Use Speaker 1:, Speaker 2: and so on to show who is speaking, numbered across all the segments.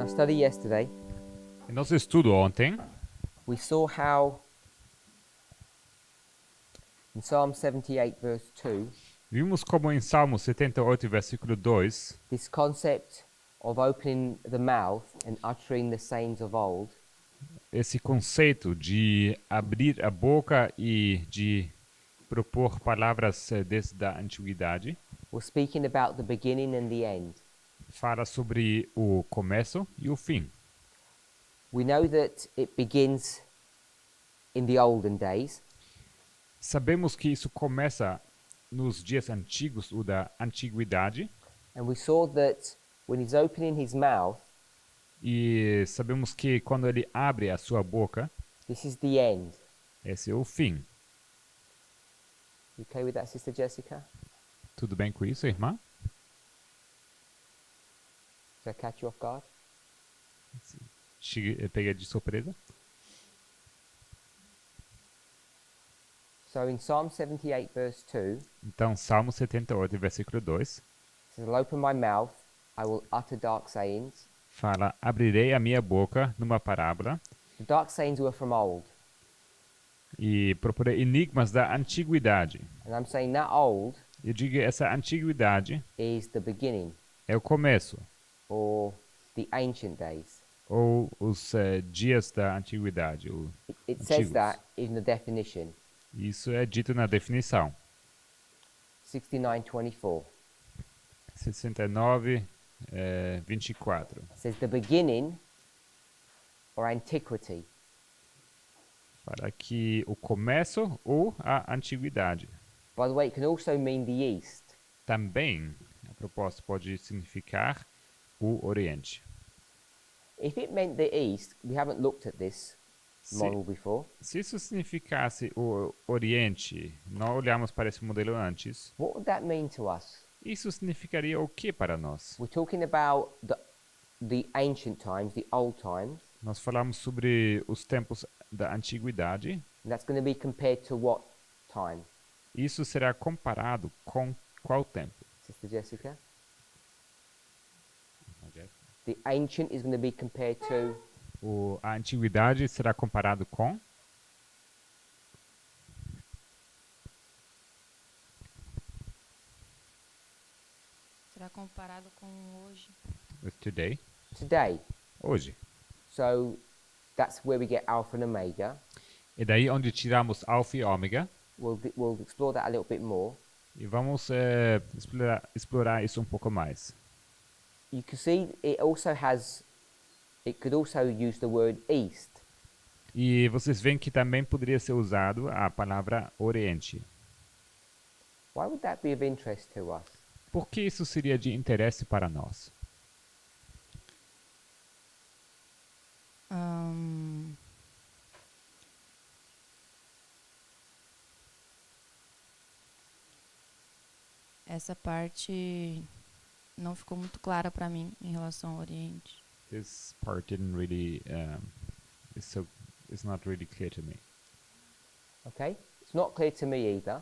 Speaker 1: study yesterday,
Speaker 2: Em nosso estudo ontem,
Speaker 1: we saw how in Psalm 78, verse 2,
Speaker 2: vimos como em Salmo 78, versículo 2,
Speaker 1: this concept of opening the mouth and uttering the sayings of old
Speaker 2: esse conceito de abrir a boca e de propor palavras desde a antiguidade,
Speaker 1: was speaking about the beginning and the end.
Speaker 2: fala sobre o começo e o fim.
Speaker 1: We know that it begins in the olden days,
Speaker 2: Sabemos que isso começa nos dias antigos ou da antiguidade,
Speaker 1: and we saw that when he's opening his mouth,
Speaker 2: e sabemos que quando ele abre a sua boca,
Speaker 1: this is the end.
Speaker 2: esse é o fim.
Speaker 1: You okay with that, Sister Jessica?
Speaker 2: Tudo bem com isso, irmã?
Speaker 1: Did I catch you off guard?
Speaker 2: Peguei de surpresa.
Speaker 1: So in Psalm 78, verse 2,
Speaker 2: Então, Salmo 78, versículo 2,
Speaker 1: it says, I'll open my mouth, I will utter dark sayings.
Speaker 2: fala: abrirei a minha boca numa parábola
Speaker 1: The dark sayings were from old.
Speaker 2: e proporei enigmas da antiguidade.
Speaker 1: And I'm saying that old
Speaker 2: Eu digo essa antiguidade
Speaker 1: is the beginning
Speaker 2: é o começo,
Speaker 1: or the ancient days.
Speaker 2: ou os dias da antiguidade.
Speaker 1: It says
Speaker 2: Antigos.
Speaker 1: that in the definition,
Speaker 2: Isso é dito na definição.
Speaker 1: 69:24.
Speaker 2: 69, 24.
Speaker 1: It says the beginning or antiquity.
Speaker 2: Fala que o começo ou a antiguidade.
Speaker 1: By the way, it can also mean the East.
Speaker 2: Também, a propósito, pode significar o Oriente.
Speaker 1: If it meant the East, we haven't looked at this model before.
Speaker 2: Se isso significasse o Oriente, não olhamos para esse modelo antes,
Speaker 1: What would that mean to us?
Speaker 2: isso significaria o que para nós?
Speaker 1: We're talking about the ancient times, the old times,
Speaker 2: Nós falamos sobre os tempos da antiguidade.
Speaker 1: and that's going to be compared to what time?
Speaker 2: Isso será comparado com qual tempo?
Speaker 1: Sister Jessica? The ancient is going to be compared to
Speaker 2: A antiguidade será comparado com?
Speaker 3: Será comparado com hoje.
Speaker 2: With today.
Speaker 1: today.
Speaker 2: Hoje.
Speaker 1: So that's where we get Alpha and Omega.
Speaker 2: E daí onde tiramos alfa e ômega.
Speaker 1: We'll explore that a little bit more.
Speaker 2: E vamos explorar isso um pouco mais.
Speaker 1: You can see it could also use the word east.
Speaker 2: E vocês veem que também poderia ser usado a palavra Oriente.
Speaker 1: Why would that be of interest to us?
Speaker 2: Por que isso seria de interesse para nós?
Speaker 3: Essa parte não ficou muito clara para mim em relação ao Oriente.
Speaker 2: This part didn't really it's not really clear to me.
Speaker 1: Okay? It's not clear to me either.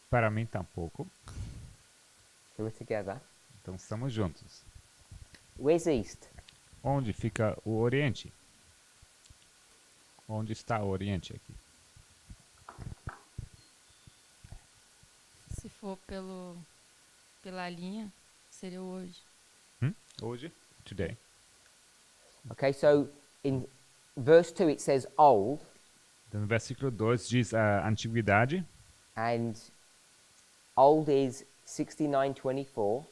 Speaker 2: Para mim tampouco.
Speaker 1: So we're together.
Speaker 2: Então estamos juntos.
Speaker 1: Where's east?
Speaker 2: Onde fica o Oriente? Onde está o Oriente aqui?
Speaker 3: Se for pela linha, seria hoje.
Speaker 2: Hoje? Today.
Speaker 1: Okay, so in verse 2 it says old,
Speaker 2: Então, no versículo 2 diz a antiguidade.
Speaker 1: and old is 69:24,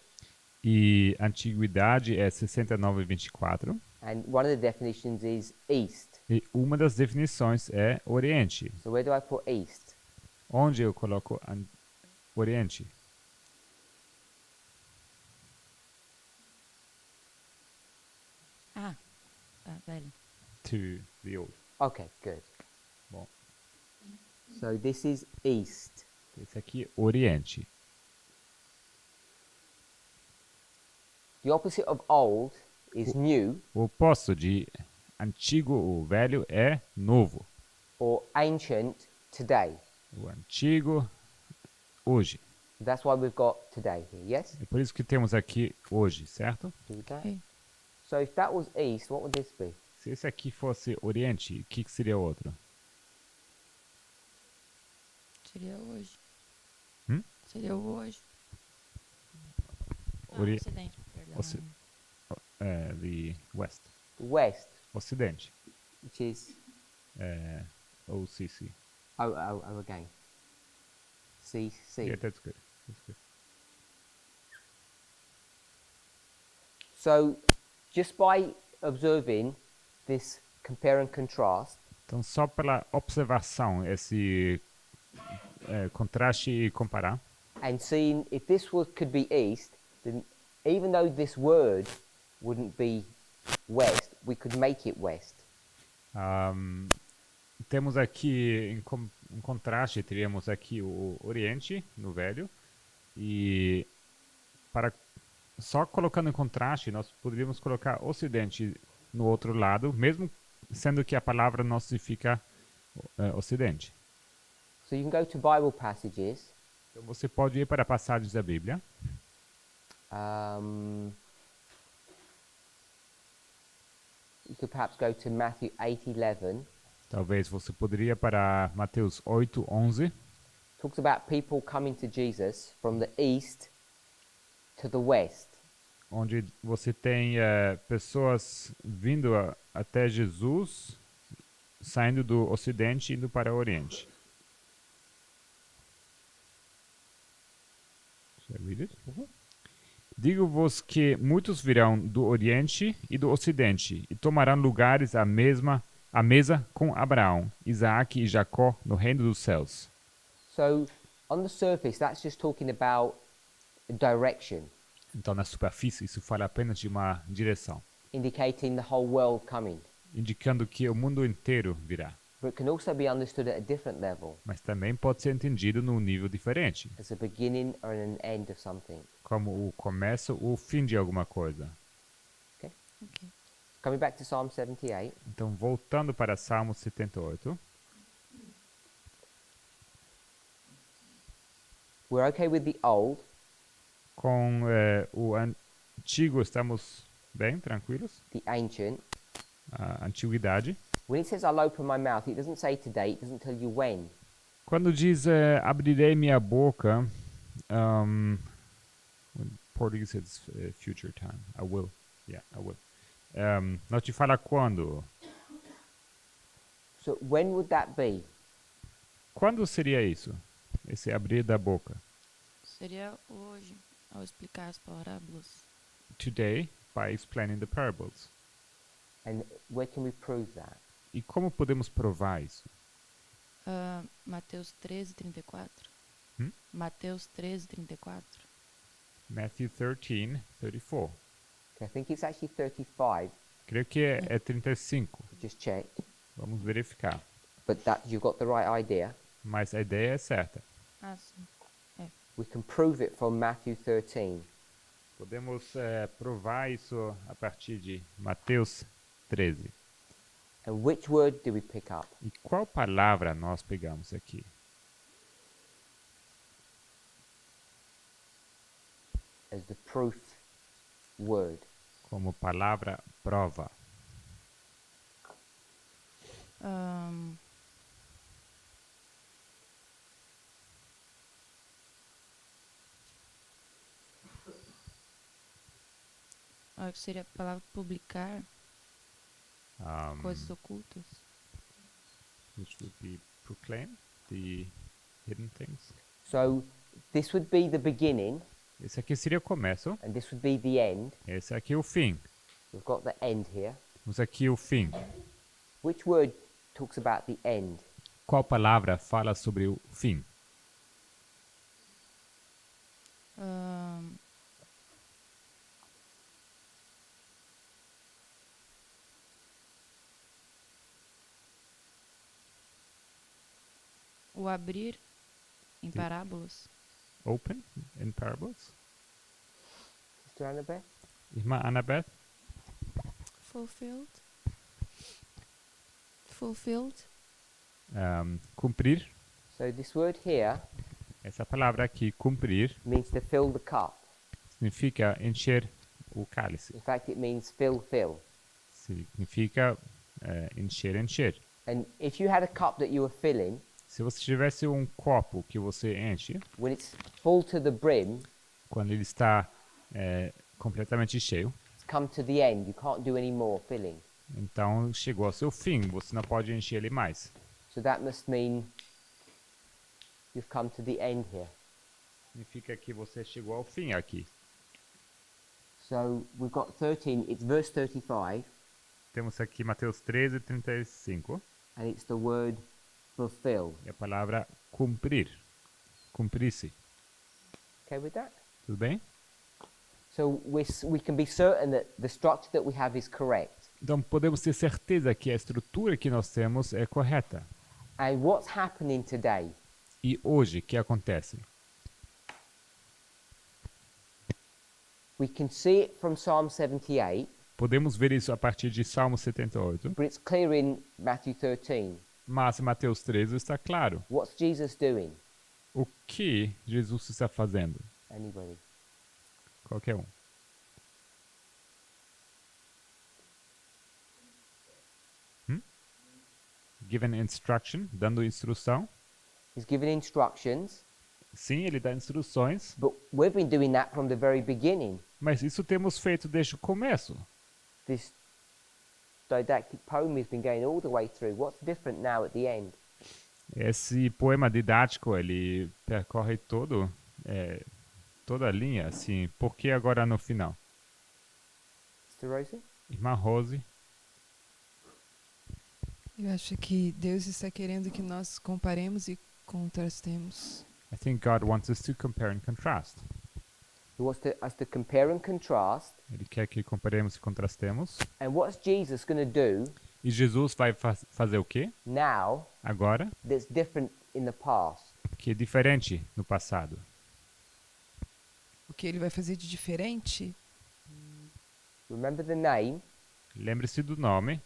Speaker 2: E antiguidade é 69:24.
Speaker 1: and one of the definitions is east.
Speaker 2: E uma das definições é Oriente.
Speaker 1: So where do I put east?
Speaker 2: Onde eu coloco Oriente?
Speaker 3: Tá, velho.
Speaker 2: To the old.
Speaker 1: Okay, good.
Speaker 2: Bom.
Speaker 1: So this is east.
Speaker 2: Esse aqui é Oriente.
Speaker 1: The opposite of old is new,
Speaker 2: O oposto de antigo ou velho é novo.
Speaker 1: or ancient today.
Speaker 2: O antigo, hoje.
Speaker 1: That's why we've got today here, yes?
Speaker 2: É por isso que temos aqui hoje, certo?
Speaker 1: Do that.
Speaker 3: Okay.
Speaker 1: So if that was east, what would this be?
Speaker 2: Se esse aqui fosse Oriente, o que seria o outro?
Speaker 3: Seria hoje.
Speaker 2: Hum?
Speaker 3: Seria o hoje. Não,
Speaker 2: Ori-
Speaker 3: Ocidente, perdão.
Speaker 2: Oci- the West.
Speaker 1: West,
Speaker 2: Ocidente.
Speaker 1: which is
Speaker 2: OCC.
Speaker 1: again. C.
Speaker 2: Yeah, that's good. That's good.
Speaker 1: So just by observing this compare and contrast,
Speaker 2: Então, só pela observação, esse contraste e comparar,
Speaker 1: and seeing if this could be east, then even though this word wouldn't be west, we could make it west.
Speaker 2: temos aqui em contraste, teríamos aqui o Oriente no Velho, e só colocando em contraste, nós poderíamos colocar Ocidente no outro lado, mesmo sendo que a palavra não significa Ocidente.
Speaker 1: So you can go to Bible passages.
Speaker 2: Então você pode ir para passagens da Bíblia.
Speaker 1: You could perhaps go to Matthew 8:11.
Speaker 2: Talvez você poderia para Mateus 8:11.
Speaker 1: Talks about people coming to Jesus from the east to the west.
Speaker 2: Onde você tem pessoas vindo até Jesus, saindo do Ocidente e indo para o Oriente. Should I read it? Digo-vos que muitos virão do Oriente e do Ocidente e tomarão lugares à mesa com Abraão, Isaac e Jacó no reino dos céus.
Speaker 1: So on the surface, that's just talking about direction,
Speaker 2: Então, na superfície, isso fala apenas de uma direção,
Speaker 1: indicating the whole world coming.
Speaker 2: indicando que o mundo inteiro virá.
Speaker 1: But it can also be understood at a different level,
Speaker 2: Mas também pode ser entendido num nível diferente,
Speaker 1: as a beginning or an end of something.
Speaker 2: como o começo ou o fim de alguma coisa.
Speaker 3: Ok.
Speaker 1: Coming back to Psalm 78.
Speaker 2: Então, voltando para Salmo 78,
Speaker 1: We're okay with the old.
Speaker 2: com o antigo estamos bem, tranquilos?
Speaker 1: The ancient.
Speaker 2: A antiguidade.
Speaker 1: When it says I'll open my mouth, it doesn't say today, it doesn't tell you when.
Speaker 2: Quando diz abrirei minha boca, in Português it's future time. I will. Yeah, I will. Não te fala quando.
Speaker 1: So when would that be?
Speaker 2: Quando seria isso? Esse abrir da boca.
Speaker 3: Seria hoje, ao explicar as parábolas.
Speaker 2: Today, by explaining the parables.
Speaker 1: And where can we prove that?
Speaker 2: E como podemos provar isso?
Speaker 3: Mateus 13:34.
Speaker 2: Hum?
Speaker 3: Mateus 13:34.
Speaker 2: Matthew 13:34.
Speaker 1: Okay, I think it's actually 35.
Speaker 2: Creio que é 35.
Speaker 1: Just checked.
Speaker 2: Vamos verificar.
Speaker 1: But that you've got the right idea.
Speaker 2: Mas a ideia é certa.
Speaker 3: Ah, sim.
Speaker 1: We can prove it from Matthew 13.
Speaker 2: Podemos provar isso a partir de Mateus 13.
Speaker 1: And which word do we pick up?
Speaker 2: E qual palavra nós pegamos aqui?
Speaker 1: As the proof word.
Speaker 2: Como palavra prova.
Speaker 3: Acho que seria a palavra publicar coisas ocultas.
Speaker 2: Which would be proclaim, the hidden things.
Speaker 1: So this would be the beginning,
Speaker 2: Esse aqui seria o começo.
Speaker 1: and this would be the end.
Speaker 2: Esse aqui é o fim.
Speaker 1: We've got the end here.
Speaker 2: Temos aqui o fim.
Speaker 1: Which word talks about the end?
Speaker 2: Qual palavra fala sobre o fim?
Speaker 3: O abrir em parábolas.
Speaker 2: Open in parables.
Speaker 1: Sister Annabeth?
Speaker 2: Irmã Annabeth?
Speaker 3: Fulfilled. Fulfilled.
Speaker 2: Cumprir.
Speaker 1: So this word here
Speaker 2: Essa palavra aqui, cumprir,
Speaker 1: means to fill the cup.
Speaker 2: significa encher o cálice.
Speaker 1: In fact, it means fill, fill.
Speaker 2: Significa encher, encher.
Speaker 1: And if you had a cup that you were filling,
Speaker 2: Se você tivesse um copo que você enche,
Speaker 1: when it's full to the brim,
Speaker 2: quando ele está completamente cheio,
Speaker 1: it's come to the end. You can't do any more filling.
Speaker 2: então chegou ao seu fim, você não pode encher ele mais.
Speaker 1: So that must mean you've come to the end here.
Speaker 2: Significa que você chegou ao fim aqui.
Speaker 1: So we've got 13, it's verse 35,
Speaker 2: Temos aqui Mateus 13, 35,
Speaker 1: and it's the word fulfill.
Speaker 2: e a palavra cumprir. Cumprir-se.
Speaker 1: Okay with that?
Speaker 2: Tudo bem?
Speaker 1: So we can be certain that the structure that we have is correct.
Speaker 2: Então podemos ter certeza que a estrutura que nós temos é correta.
Speaker 1: And what's happening today?
Speaker 2: E hoje, o que acontece?
Speaker 1: We can see it from Psalm 78,
Speaker 2: Podemos ver isso a partir de Salmo 78,
Speaker 1: but it's clear in Matthew 13.
Speaker 2: mas em Mateus 13 está claro.
Speaker 1: What's Jesus doing?
Speaker 2: O que Jesus está fazendo?
Speaker 1: Anybody?
Speaker 2: Qualquer um. Given instruction, dando instrução.
Speaker 1: He's giving instructions,
Speaker 2: Sim, ele dá instruções,
Speaker 1: but we've been doing that from the very beginning.
Speaker 2: mas isso temos feito desde o começo.
Speaker 1: This didactic poem has been going all the way through. What's different now at the end?
Speaker 2: Esse poema didático, ele percorre toda a linha, assim, por que agora no final?
Speaker 1: Mr. Rosie?
Speaker 2: Irmã Rose,
Speaker 4: Eu acho que Deus está querendo que nós comparemos e contrastemos.
Speaker 2: I think God wants us to compare and contrast.
Speaker 1: He wants us to compare and contrast.
Speaker 2: Ele quer que comparemos e contrastemos.
Speaker 1: And what's Jesus going to do
Speaker 2: E Jesus vai fazer o quê?
Speaker 1: now
Speaker 2: Agora,
Speaker 1: that's different in the past?
Speaker 2: que é diferente no passado.
Speaker 4: O que ele vai fazer de diferente?
Speaker 1: Remember the name?
Speaker 2: Lembre-se do nome.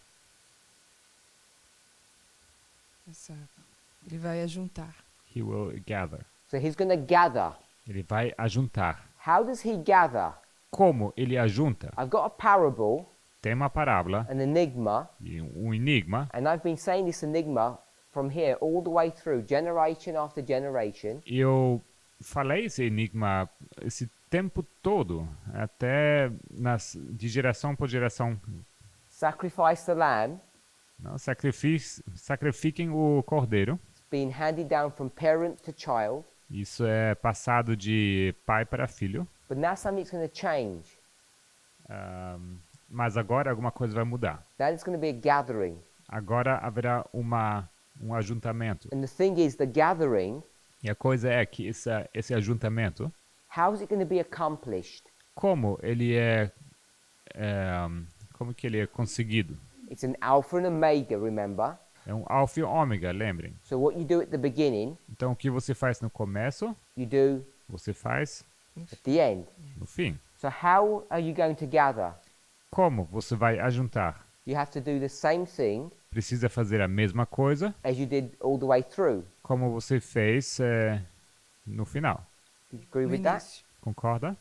Speaker 4: Exato. Ele vai ajuntar.
Speaker 2: He will gather.
Speaker 1: So he's going to gather.
Speaker 2: Ele vai ajuntar.
Speaker 1: How does he gather?
Speaker 2: Como ele ajunta?
Speaker 1: I've got a parable,
Speaker 2: Tem uma parábola
Speaker 1: an enigma,
Speaker 2: e um enigma.
Speaker 1: and I've been saying this enigma from here all the way through, generation after generation.
Speaker 2: E eu falei esse enigma esse tempo todo, até de geração por geração.
Speaker 1: Sacrifice the lamb.
Speaker 2: Não, sacrifiquem o cordeiro.
Speaker 1: It's been handed down from parent to child.
Speaker 2: Isso é passado de pai para filho.
Speaker 1: But now something's going to change.
Speaker 2: Mas agora alguma coisa vai mudar.
Speaker 1: Now there's going to be a gathering.
Speaker 2: Agora haverá um ajuntamento.
Speaker 1: And the thing is, the gathering,
Speaker 2: E a coisa é que esse ajuntamento,
Speaker 1: how is it going to be accomplished?
Speaker 2: como ele como que ele é conseguido?
Speaker 1: It's an alpha and omega, remember?
Speaker 2: É um alfa e ômega, lembrem.
Speaker 1: So what you do at the beginning,
Speaker 2: Então o que você faz no começo,
Speaker 1: you do
Speaker 2: você faz
Speaker 1: at the end.
Speaker 2: no fim.
Speaker 1: So how are you going to gather?
Speaker 2: Como você vai ajuntar?
Speaker 1: You have to do the same thing
Speaker 2: Precisa fazer a mesma coisa
Speaker 1: as you did all the way through.
Speaker 2: como você fez no final.
Speaker 1: Do you agree
Speaker 4: No
Speaker 1: with that?
Speaker 4: início.
Speaker 2: Concorda?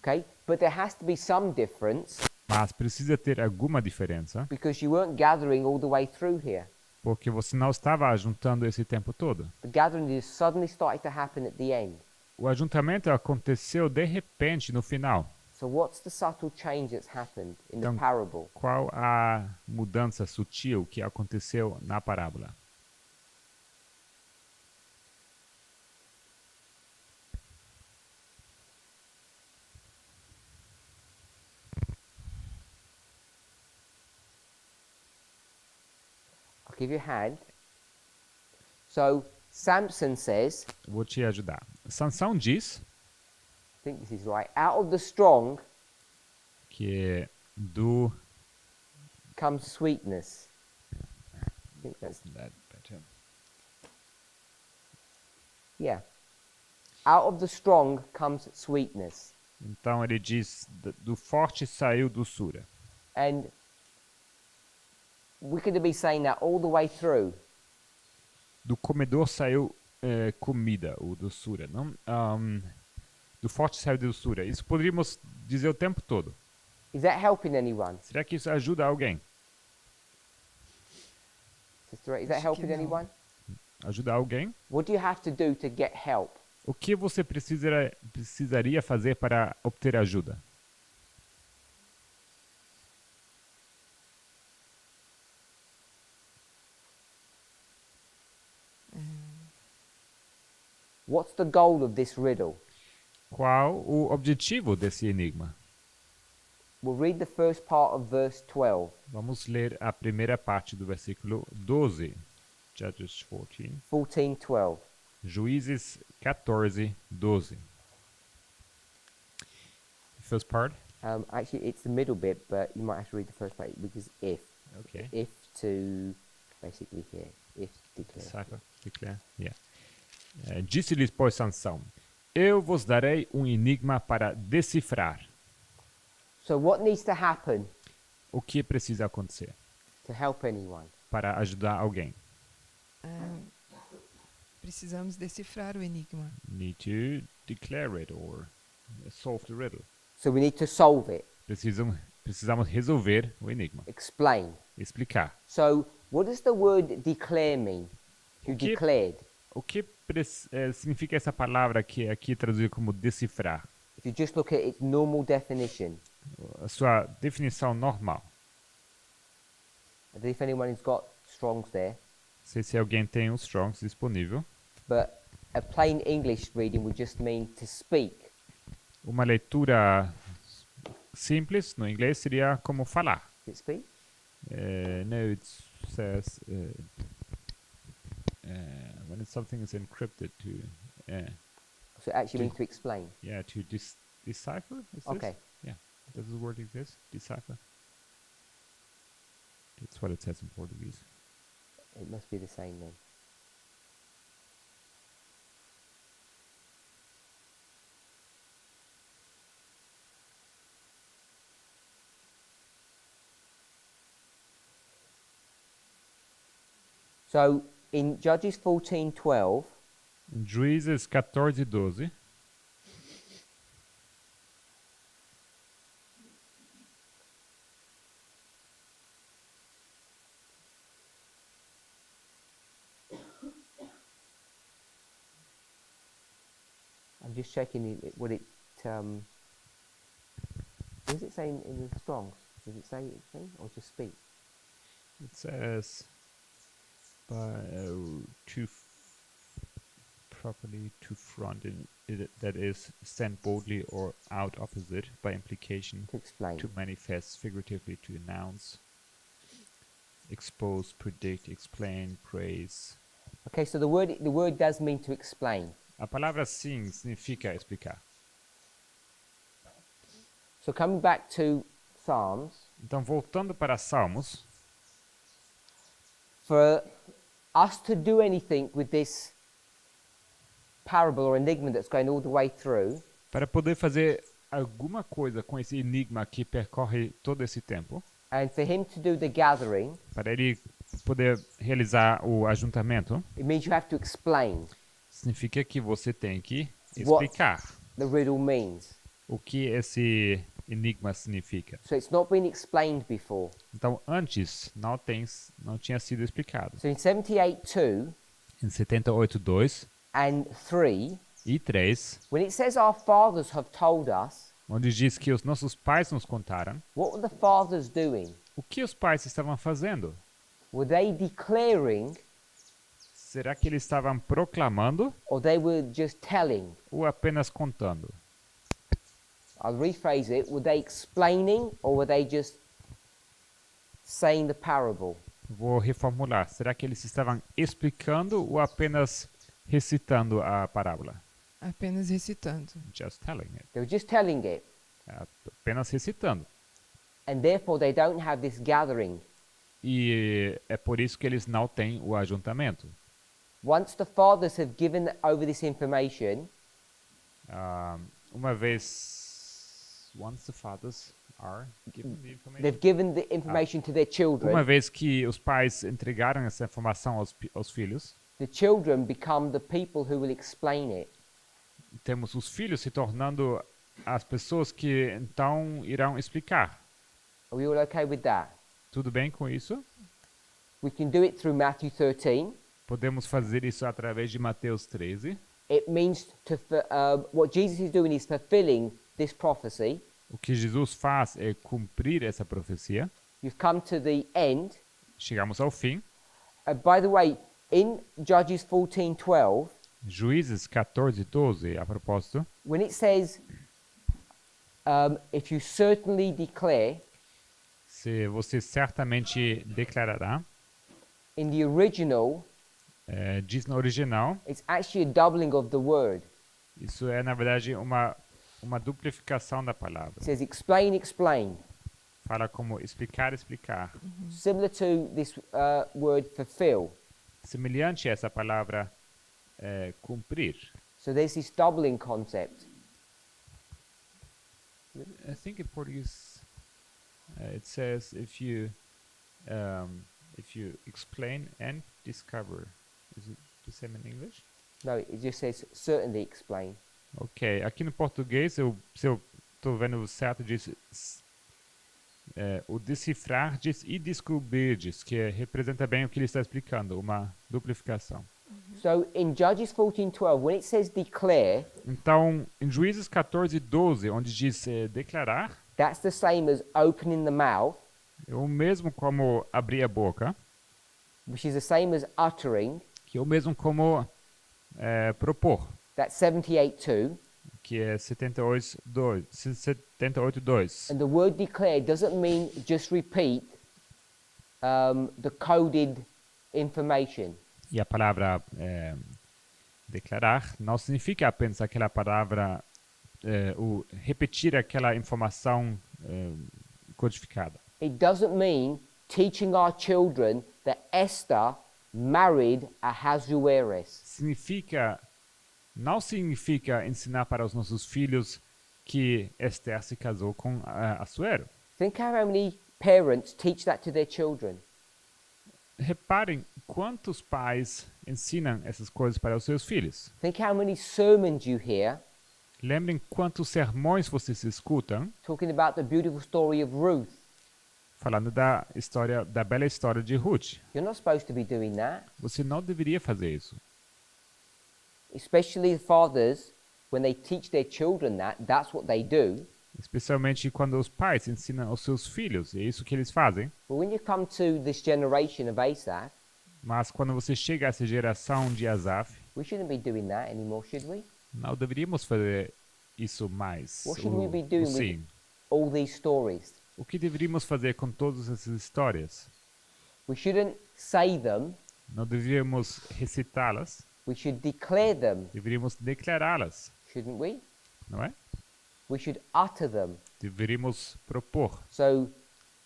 Speaker 1: Okay, but there has to be some difference
Speaker 2: Mas precisa ter alguma diferença,
Speaker 1: because you weren't gathering all the way through here.
Speaker 2: porque você não estava ajuntando esse tempo todo.
Speaker 1: The gathering is suddenly starting to happen at the end.
Speaker 2: O ajuntamento aconteceu de repente no final.
Speaker 1: So what's the subtle change that's happened in the
Speaker 2: Então-
Speaker 1: parable?
Speaker 2: Qual a mudança sutil que aconteceu na parábola?
Speaker 1: I'll give you a hand. So Samson says,
Speaker 2: Vou te ajudar. Sansão diz
Speaker 1: I think this is right, out of the strong
Speaker 2: que do
Speaker 1: comes sweetness. I think that's, yeah. Out of the strong comes sweetness.
Speaker 2: Então ele diz do forte saiu doçura.
Speaker 1: And we could be saying that all the way through.
Speaker 2: Do comedor saiu comida ou doçura, não? do forte saiu da doçura. Isso poderíamos dizer o tempo todo.
Speaker 1: Is that helping anyone?
Speaker 2: Será que isso ajuda alguém?
Speaker 1: Sister Ray, is that
Speaker 4: Acho que
Speaker 1: helping
Speaker 4: não.
Speaker 1: anyone?
Speaker 2: Ajuda alguém?
Speaker 1: What do you have to do to get help?
Speaker 2: O que você precisaria fazer para obter ajuda?
Speaker 1: What's the goal of this riddle?
Speaker 2: Qual o objetivo desse enigma?
Speaker 1: We'll read the first part of verse 12.
Speaker 2: Vamos ler a primeira parte do versículo 12. Judges 14.
Speaker 1: 14:12.
Speaker 2: Juízes 14, 12. The first part?
Speaker 1: Actually, it's the middle bit, but you might have to read the first part because if.
Speaker 2: Okay.
Speaker 1: If to basically here. If declare.
Speaker 2: Decipher, declare. Yeah. Disse-lhes, pois, Sansão: Eu vos darei um enigma para decifrar.
Speaker 1: So what needs to happen
Speaker 2: O que precisa acontecer
Speaker 1: to help anyone?
Speaker 2: para ajudar alguém?
Speaker 4: Precisamos decifrar o enigma.
Speaker 2: Need to declare it or solve the riddle.
Speaker 1: So we need to solve it,
Speaker 2: Precisamos resolver o enigma.
Speaker 1: explain.
Speaker 2: Explicar.
Speaker 1: So what does the word declare mean? You
Speaker 2: O que-
Speaker 1: declared.
Speaker 2: O que significa essa palavra que é aqui traduzida como decifrar?
Speaker 1: If you just look at its normal definition,
Speaker 2: A sua definição normal.
Speaker 1: I don't know if anyone has got Strong's there,
Speaker 2: Não sei se alguém tem os Strongs disponível.
Speaker 1: but a plain English reading would just mean to speak.
Speaker 2: Uma leitura simples no inglês seria como falar.
Speaker 1: Is it speak?
Speaker 2: No, it says when something is encrypted
Speaker 1: So it actually means to explain.
Speaker 2: to decipher. Is this?
Speaker 1: Okay.
Speaker 2: Yeah. Does the word exist? Decipher. That's what it says in Portuguese.
Speaker 1: It must be the same then. So in Judges 14:12,
Speaker 2: Em Juízes 14, 12.
Speaker 1: I'm just checking what it does it say in the Strongs? Does it say anything or just speak?
Speaker 2: It says properly to front that is stand boldly or out opposite by implication
Speaker 1: To explain.
Speaker 2: to manifest figuratively to announce expose predict explain praise.
Speaker 1: Okay, so the word does mean to explain.
Speaker 2: A palavra sim significa explicar.
Speaker 1: So coming back to Psalms,
Speaker 2: Então voltando para Salmos,
Speaker 1: for us to do anything with this parable or enigma that's going all the way through,
Speaker 2: para poder fazer alguma coisa com esse enigma que percorre todo esse tempo,
Speaker 1: and for him to do the gathering,
Speaker 2: para ele poder realizar o ajuntamento,
Speaker 1: it means you have to explain
Speaker 2: significa que você tem que
Speaker 1: What?
Speaker 2: explicar
Speaker 1: the riddle means.
Speaker 2: o que esse enigma significa.
Speaker 1: So it's not been explained before.
Speaker 2: Então, antes não tinha sido explicado.
Speaker 1: So in 78:2
Speaker 2: Em 78:2
Speaker 1: and 3,
Speaker 2: e 3,
Speaker 1: when it says our fathers have told us,
Speaker 2: onde diz que os nossos pais nos contaram,
Speaker 1: what were the fathers doing?
Speaker 2: o que os pais estavam fazendo?
Speaker 1: Were they declaring
Speaker 2: Será que eles estavam proclamando
Speaker 1: or they were just telling?
Speaker 2: ou apenas contando?
Speaker 1: I'll rephrase it. Were they explaining or were they just saying the parable?
Speaker 2: Vou reformular. Será que eles estavam explicando ou apenas recitando a parábola?
Speaker 4: Apenas recitando.
Speaker 2: Just telling it.
Speaker 1: They were just telling it.
Speaker 2: Apenas recitando.
Speaker 1: And therefore they don't have this gathering.
Speaker 2: E é por isso que eles não têm o ajuntamento.
Speaker 1: Once the fathers have given over this information,
Speaker 2: Uma vez, once the fathers are given the information.
Speaker 1: they've given the information to their
Speaker 2: Uma
Speaker 1: children,
Speaker 2: vez que os pais entregaram essa informação aos filhos,
Speaker 1: the children become the people who will explain it.
Speaker 2: temos os filhos se tornando as pessoas que então irão explicar.
Speaker 1: Are we all okay with that?
Speaker 2: Tudo bem com isso?
Speaker 1: We can do it through Matthew 13.
Speaker 2: Podemos fazer isso através de Mateus 13.
Speaker 1: It means what Jesus is doing is fulfilling this prophecy.
Speaker 2: O que Jesus faz é cumprir essa profecia.
Speaker 1: You've come to the end.
Speaker 2: Chegamos ao fim.
Speaker 1: By the way, in Judges 14:12,
Speaker 2: Juízes 14:12, a propósito,
Speaker 1: when it says, if you certainly declare,
Speaker 2: se você certamente declarará,
Speaker 1: in the original,
Speaker 2: diz no original,
Speaker 1: it's actually a doubling of the word.
Speaker 2: isso é na verdade uma duplicação da palavra.
Speaker 1: It says explain, explain.
Speaker 2: Fala como explicar, explicar.
Speaker 1: Similar to this word fulfill.
Speaker 2: Semelhante a essa palavra cumprir.
Speaker 1: So there's this doubling concept.
Speaker 2: I think in Portuguese it says if you explain and discover. Is it the same in English?
Speaker 1: No, it just says certainly explain.
Speaker 2: Ok, aqui no português, se eu estou vendo certo, diz o decifrardes e descobrirdes, que representa bem o que ele está explicando, uma duplicação.
Speaker 1: So in Judges 14:12, when it says declare,
Speaker 2: Então, em Juízes 14:12, onde diz declarar,
Speaker 1: that's the same as opening the mouth,
Speaker 2: é o mesmo como abrir a boca,
Speaker 1: which is the same as uttering.
Speaker 2: que é o mesmo como propor,
Speaker 1: That's 78:2.
Speaker 2: que é 78:2.
Speaker 1: And the word declare doesn't mean just repeat the coded information.
Speaker 2: E a palavra declarar não significa apenas aquela palavra, repetir aquela informação codificada.
Speaker 1: It doesn't mean teaching our children that Esther married Ahasuerus.
Speaker 2: Não significa ensinar para os nossos filhos que Esther se casou com Assuero.
Speaker 1: Think how many parents teach that to their children.
Speaker 2: Reparem quantos pais ensinam essas coisas para os seus filhos.
Speaker 1: Think how many sermons you hear
Speaker 2: Lembrem quantos sermões vocês escutam
Speaker 1: talking about the beautiful story of Ruth.
Speaker 2: falando da bela história de Ruth.
Speaker 1: You're not supposed to be doing that.
Speaker 2: Você não deveria fazer isso.
Speaker 1: Especially the fathers, when they teach their children that, that's what they do.
Speaker 2: Especialmente quando os pais ensinam aos seus filhos, é isso que eles fazem.
Speaker 1: But when you come to this generation of Asaph,
Speaker 2: Mas quando você chega a essa geração de Asaf,
Speaker 1: we shouldn't be doing that anymore, should we?
Speaker 2: não deveríamos fazer isso mais.
Speaker 1: What should we be doing with all these stories?
Speaker 2: O que deveríamos fazer com todas essas histórias?
Speaker 1: We shouldn't say them,
Speaker 2: Não deveríamos recitá-las,
Speaker 1: we should declare them,
Speaker 2: deveríamos declará-las,
Speaker 1: shouldn't we?
Speaker 2: não é?
Speaker 1: We should utter them.
Speaker 2: Deveríamos propor.
Speaker 1: So,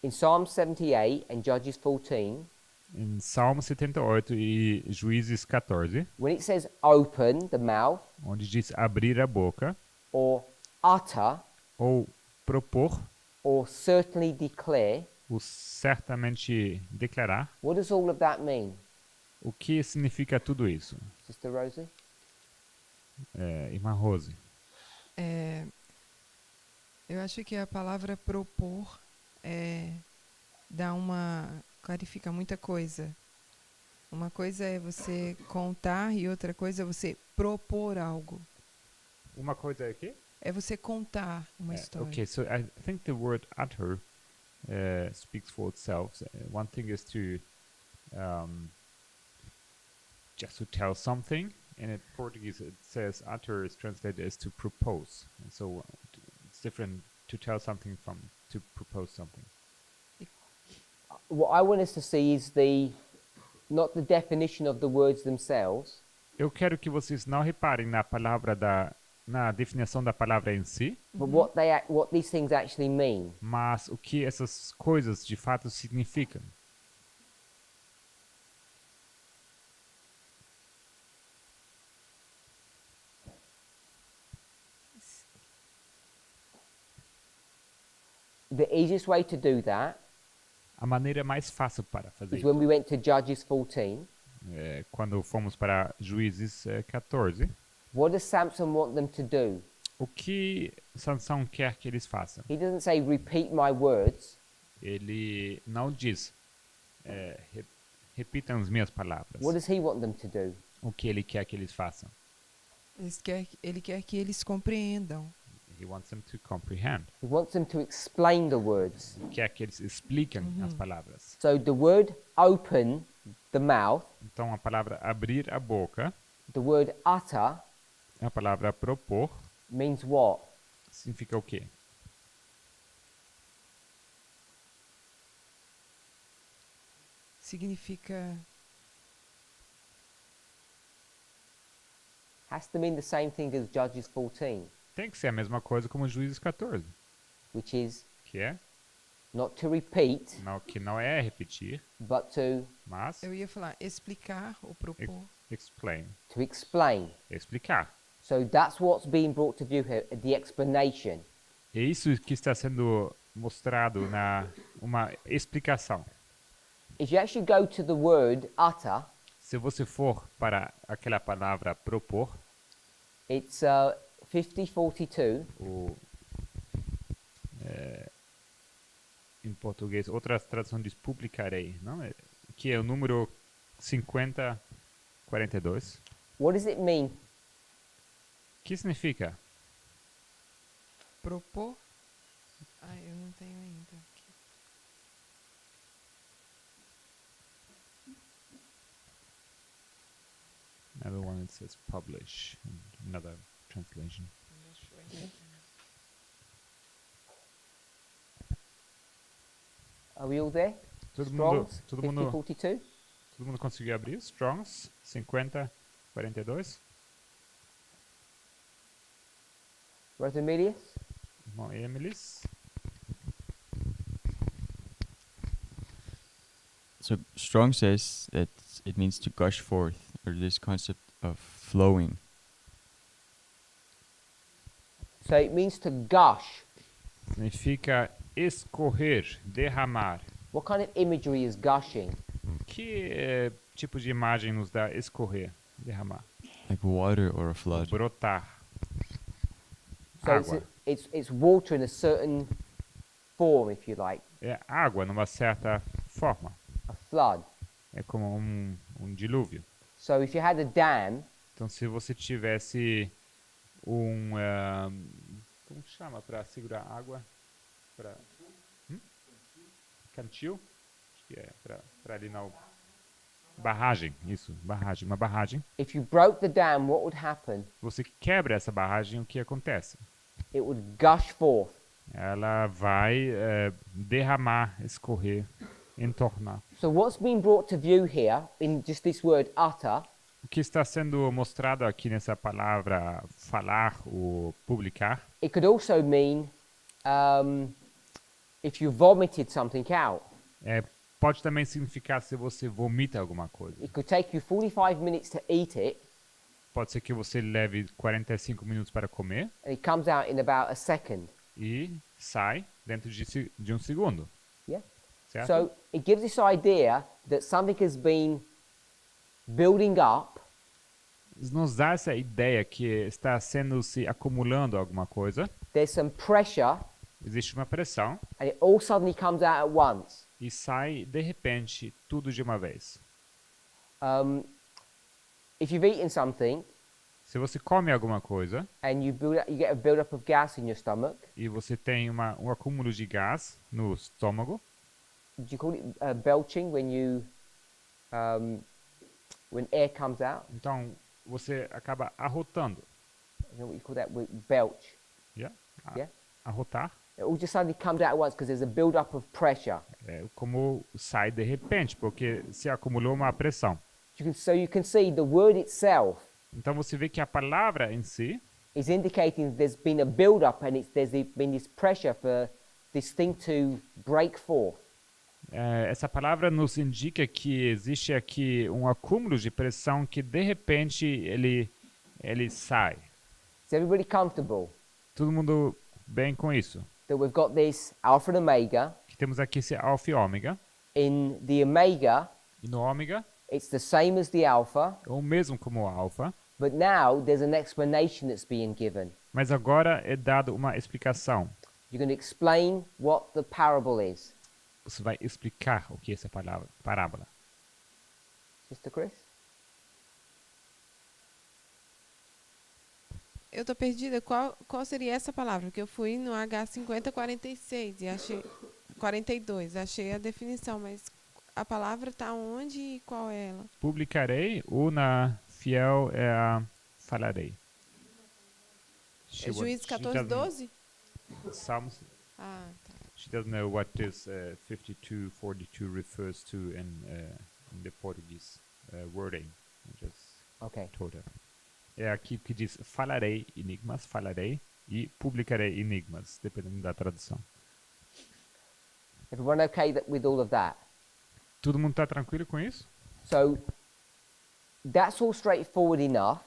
Speaker 1: in Psalm 78 and Judges 14,
Speaker 2: Em Salmo 78 e Juízes 14,
Speaker 1: when it says open the mouth
Speaker 2: onde diz abrir a boca,
Speaker 1: or utter
Speaker 2: ou propor,
Speaker 1: or certainly declare,
Speaker 2: ou certamente declarar,
Speaker 1: what does all of that mean?
Speaker 2: o que significa tudo isso?
Speaker 1: Sister Rosie?
Speaker 2: Irmã Rose.
Speaker 4: Eu acho que a palavra propor clarifica muita coisa. Uma coisa é você contar e outra coisa é você propor algo.
Speaker 2: Uma coisa é que?
Speaker 4: É você contar uma história.
Speaker 2: Okay, so I think the word utter speaks for itself. One thing is to just to tell something, and in Portuguese it says utter is translated as to propose. And so it's different to tell something from to propose something.
Speaker 1: What I want us to see is not the definition of the words themselves,
Speaker 2: Eu quero que vocês não reparem na definição da palavra em si,
Speaker 1: but what these things actually mean.
Speaker 2: mas o que essas coisas de fato significam.
Speaker 1: The easiest way to do that
Speaker 2: A maneira mais fácil para fazer
Speaker 1: is
Speaker 2: isso
Speaker 1: when we went to Judges 14,
Speaker 2: quando fomos para Juízes 14,
Speaker 1: What does Samson want them to do?
Speaker 2: O que Sansão quer que eles façam?
Speaker 1: He doesn't say, repeat my words.
Speaker 2: Ele não diz, repitam as minhas palavras.
Speaker 1: What does he want them to do?
Speaker 2: O que ele quer que eles façam?
Speaker 4: Ele quer que eles compreendam.
Speaker 2: He wants them to comprehend.
Speaker 1: He wants them to explain the words.
Speaker 2: Quer que eles expliquem as palavras.
Speaker 1: So the word open the mouth,
Speaker 2: Então a palavra abrir a boca,
Speaker 1: the word utter
Speaker 2: a palavra propor,
Speaker 1: means what?
Speaker 2: significa o quê?
Speaker 4: Significa
Speaker 1: Has to mean the same thing as Judges 14,
Speaker 2: Tem que ser a mesma coisa como Juízes 14,
Speaker 1: which is
Speaker 2: que é
Speaker 1: not to repeat,
Speaker 2: que não é repetir,
Speaker 1: but
Speaker 2: mas
Speaker 4: eu ia falar explicar ou propor.
Speaker 2: explain,
Speaker 1: to explain.
Speaker 2: explicar.
Speaker 1: So that's what's being brought to view here, the explanation.
Speaker 2: É isso que está sendo mostrado na uma explicação.
Speaker 1: If you actually go to the word utter,
Speaker 2: Se você for para aquela palavra propor,
Speaker 1: it's 5042.
Speaker 2: Em português, outra tradução diz publicarei, não? Que é o número 5042.
Speaker 1: What does it mean?
Speaker 2: O que significa?
Speaker 4: Propor? Eu não tenho ainda. Aqui.
Speaker 2: Another one that says publish, another translation.
Speaker 1: Are we all there?
Speaker 2: Todo mundo,
Speaker 1: Strongs,
Speaker 2: todo mundo,
Speaker 1: 5042.
Speaker 2: todo mundo conseguiu abrir? Strongs 5042.
Speaker 1: Brother Emilius?
Speaker 2: Irmão Emilis.
Speaker 5: So Strong says that it means to gush forth, or this concept of flowing.
Speaker 1: So it means to gush.
Speaker 2: Significa escorrer, derramar.
Speaker 1: What kind of imagery is gushing?
Speaker 2: Que tipo de imagem nos dá escorrer, derramar?
Speaker 5: Like water or a flood.
Speaker 2: Brotar.
Speaker 1: So
Speaker 2: Água.
Speaker 1: it's water in a certain form, if you like,
Speaker 2: É água numa certa forma.
Speaker 1: a flood.
Speaker 2: É como um dilúvio.
Speaker 1: So if you had a dam,
Speaker 2: Então, se você tivesse como chama para segurar água? Para cantil? Acho que é para ali na barragem. Isso, barragem. Uma barragem.
Speaker 1: if you broke the dam, what would happen?
Speaker 2: Você quebra essa barragem, o que acontece?
Speaker 1: It would gush forth.
Speaker 2: Ela vai derramar, escorrer, entornar.
Speaker 1: So what's been brought to view here in just this word utter
Speaker 2: O que está sendo mostrado aqui nessa palavra falar ou publicar,
Speaker 1: it could also mean if you vomited something out.
Speaker 2: pode também significar se você vomita alguma coisa.
Speaker 1: It could take you 45 minutes to eat it,
Speaker 2: Pode ser que você leve 45 minutos para comer
Speaker 1: and it comes out in about a second.
Speaker 2: e sai dentro de um segundo.
Speaker 1: Yeah.
Speaker 2: Certo?
Speaker 1: So it gives this idea that something has been building up,
Speaker 2: Nos dá essa ideia que está sendo se acumulando alguma coisa,
Speaker 1: there's some pressure,
Speaker 2: existe uma pressão
Speaker 1: and it all suddenly comes out at once.
Speaker 2: e sai de repente tudo de uma vez.
Speaker 1: If you've eaten something
Speaker 2: Se você come alguma coisa
Speaker 1: and you get a build-up of gas in your stomach,
Speaker 2: e você tem um acúmulo de gás no estômago,
Speaker 1: do you call it belching when air comes out?
Speaker 2: então você acaba arrotando.
Speaker 1: You know what you call that? Belch.
Speaker 2: Yeah?
Speaker 1: Yeah.
Speaker 2: Arrotar.
Speaker 1: It all just suddenly comes out at once because there's a build-up of pressure.
Speaker 2: É como sai de repente, porque se acumulou uma pressão.
Speaker 1: So you can see the word itself
Speaker 2: Então você vê que a palavra em si
Speaker 1: is indicating there's been a build-up and there's been this pressure for this thing to break forth.
Speaker 2: essa palavra nos indica que existe aqui um acúmulo de pressão que de repente ele sai.
Speaker 1: Is everybody comfortable
Speaker 2: Todo mundo bem com isso?
Speaker 1: that we've got this alpha and omega?
Speaker 2: Que temos aqui esse alfa e ômega.
Speaker 1: In the omega,
Speaker 2: E no ômega
Speaker 1: it's the same as the alpha,
Speaker 2: é o mesmo como o alfa,
Speaker 1: But now there's an explanation that's being given.
Speaker 2: Mas agora é dado uma explicação.
Speaker 1: You're going to explain what the parable is.
Speaker 2: Você vai explicar o que é essa parábola.
Speaker 1: Mr. Chris?
Speaker 4: Eu tô perdida. Qual seria essa palavra? Porque eu fui no H5046 e achei 42, achei a definição, mas a palavra tá onde e qual é ela?
Speaker 2: Publicarei, ou na fiel é a falarei.
Speaker 4: É Juízes 14:12?
Speaker 2: Psalms.
Speaker 4: Ah, tá.
Speaker 2: She doesn't know what this 52:42 refers to in the Portuguese wording. I just
Speaker 1: Okay.
Speaker 2: told her. É aqui que diz falarei enigmas, falarei, e publicarei enigmas, dependendo da tradução.
Speaker 1: Everyone okay with all of that?
Speaker 2: Todo mundo está tranquilo com isso?
Speaker 1: So that's all straightforward enough.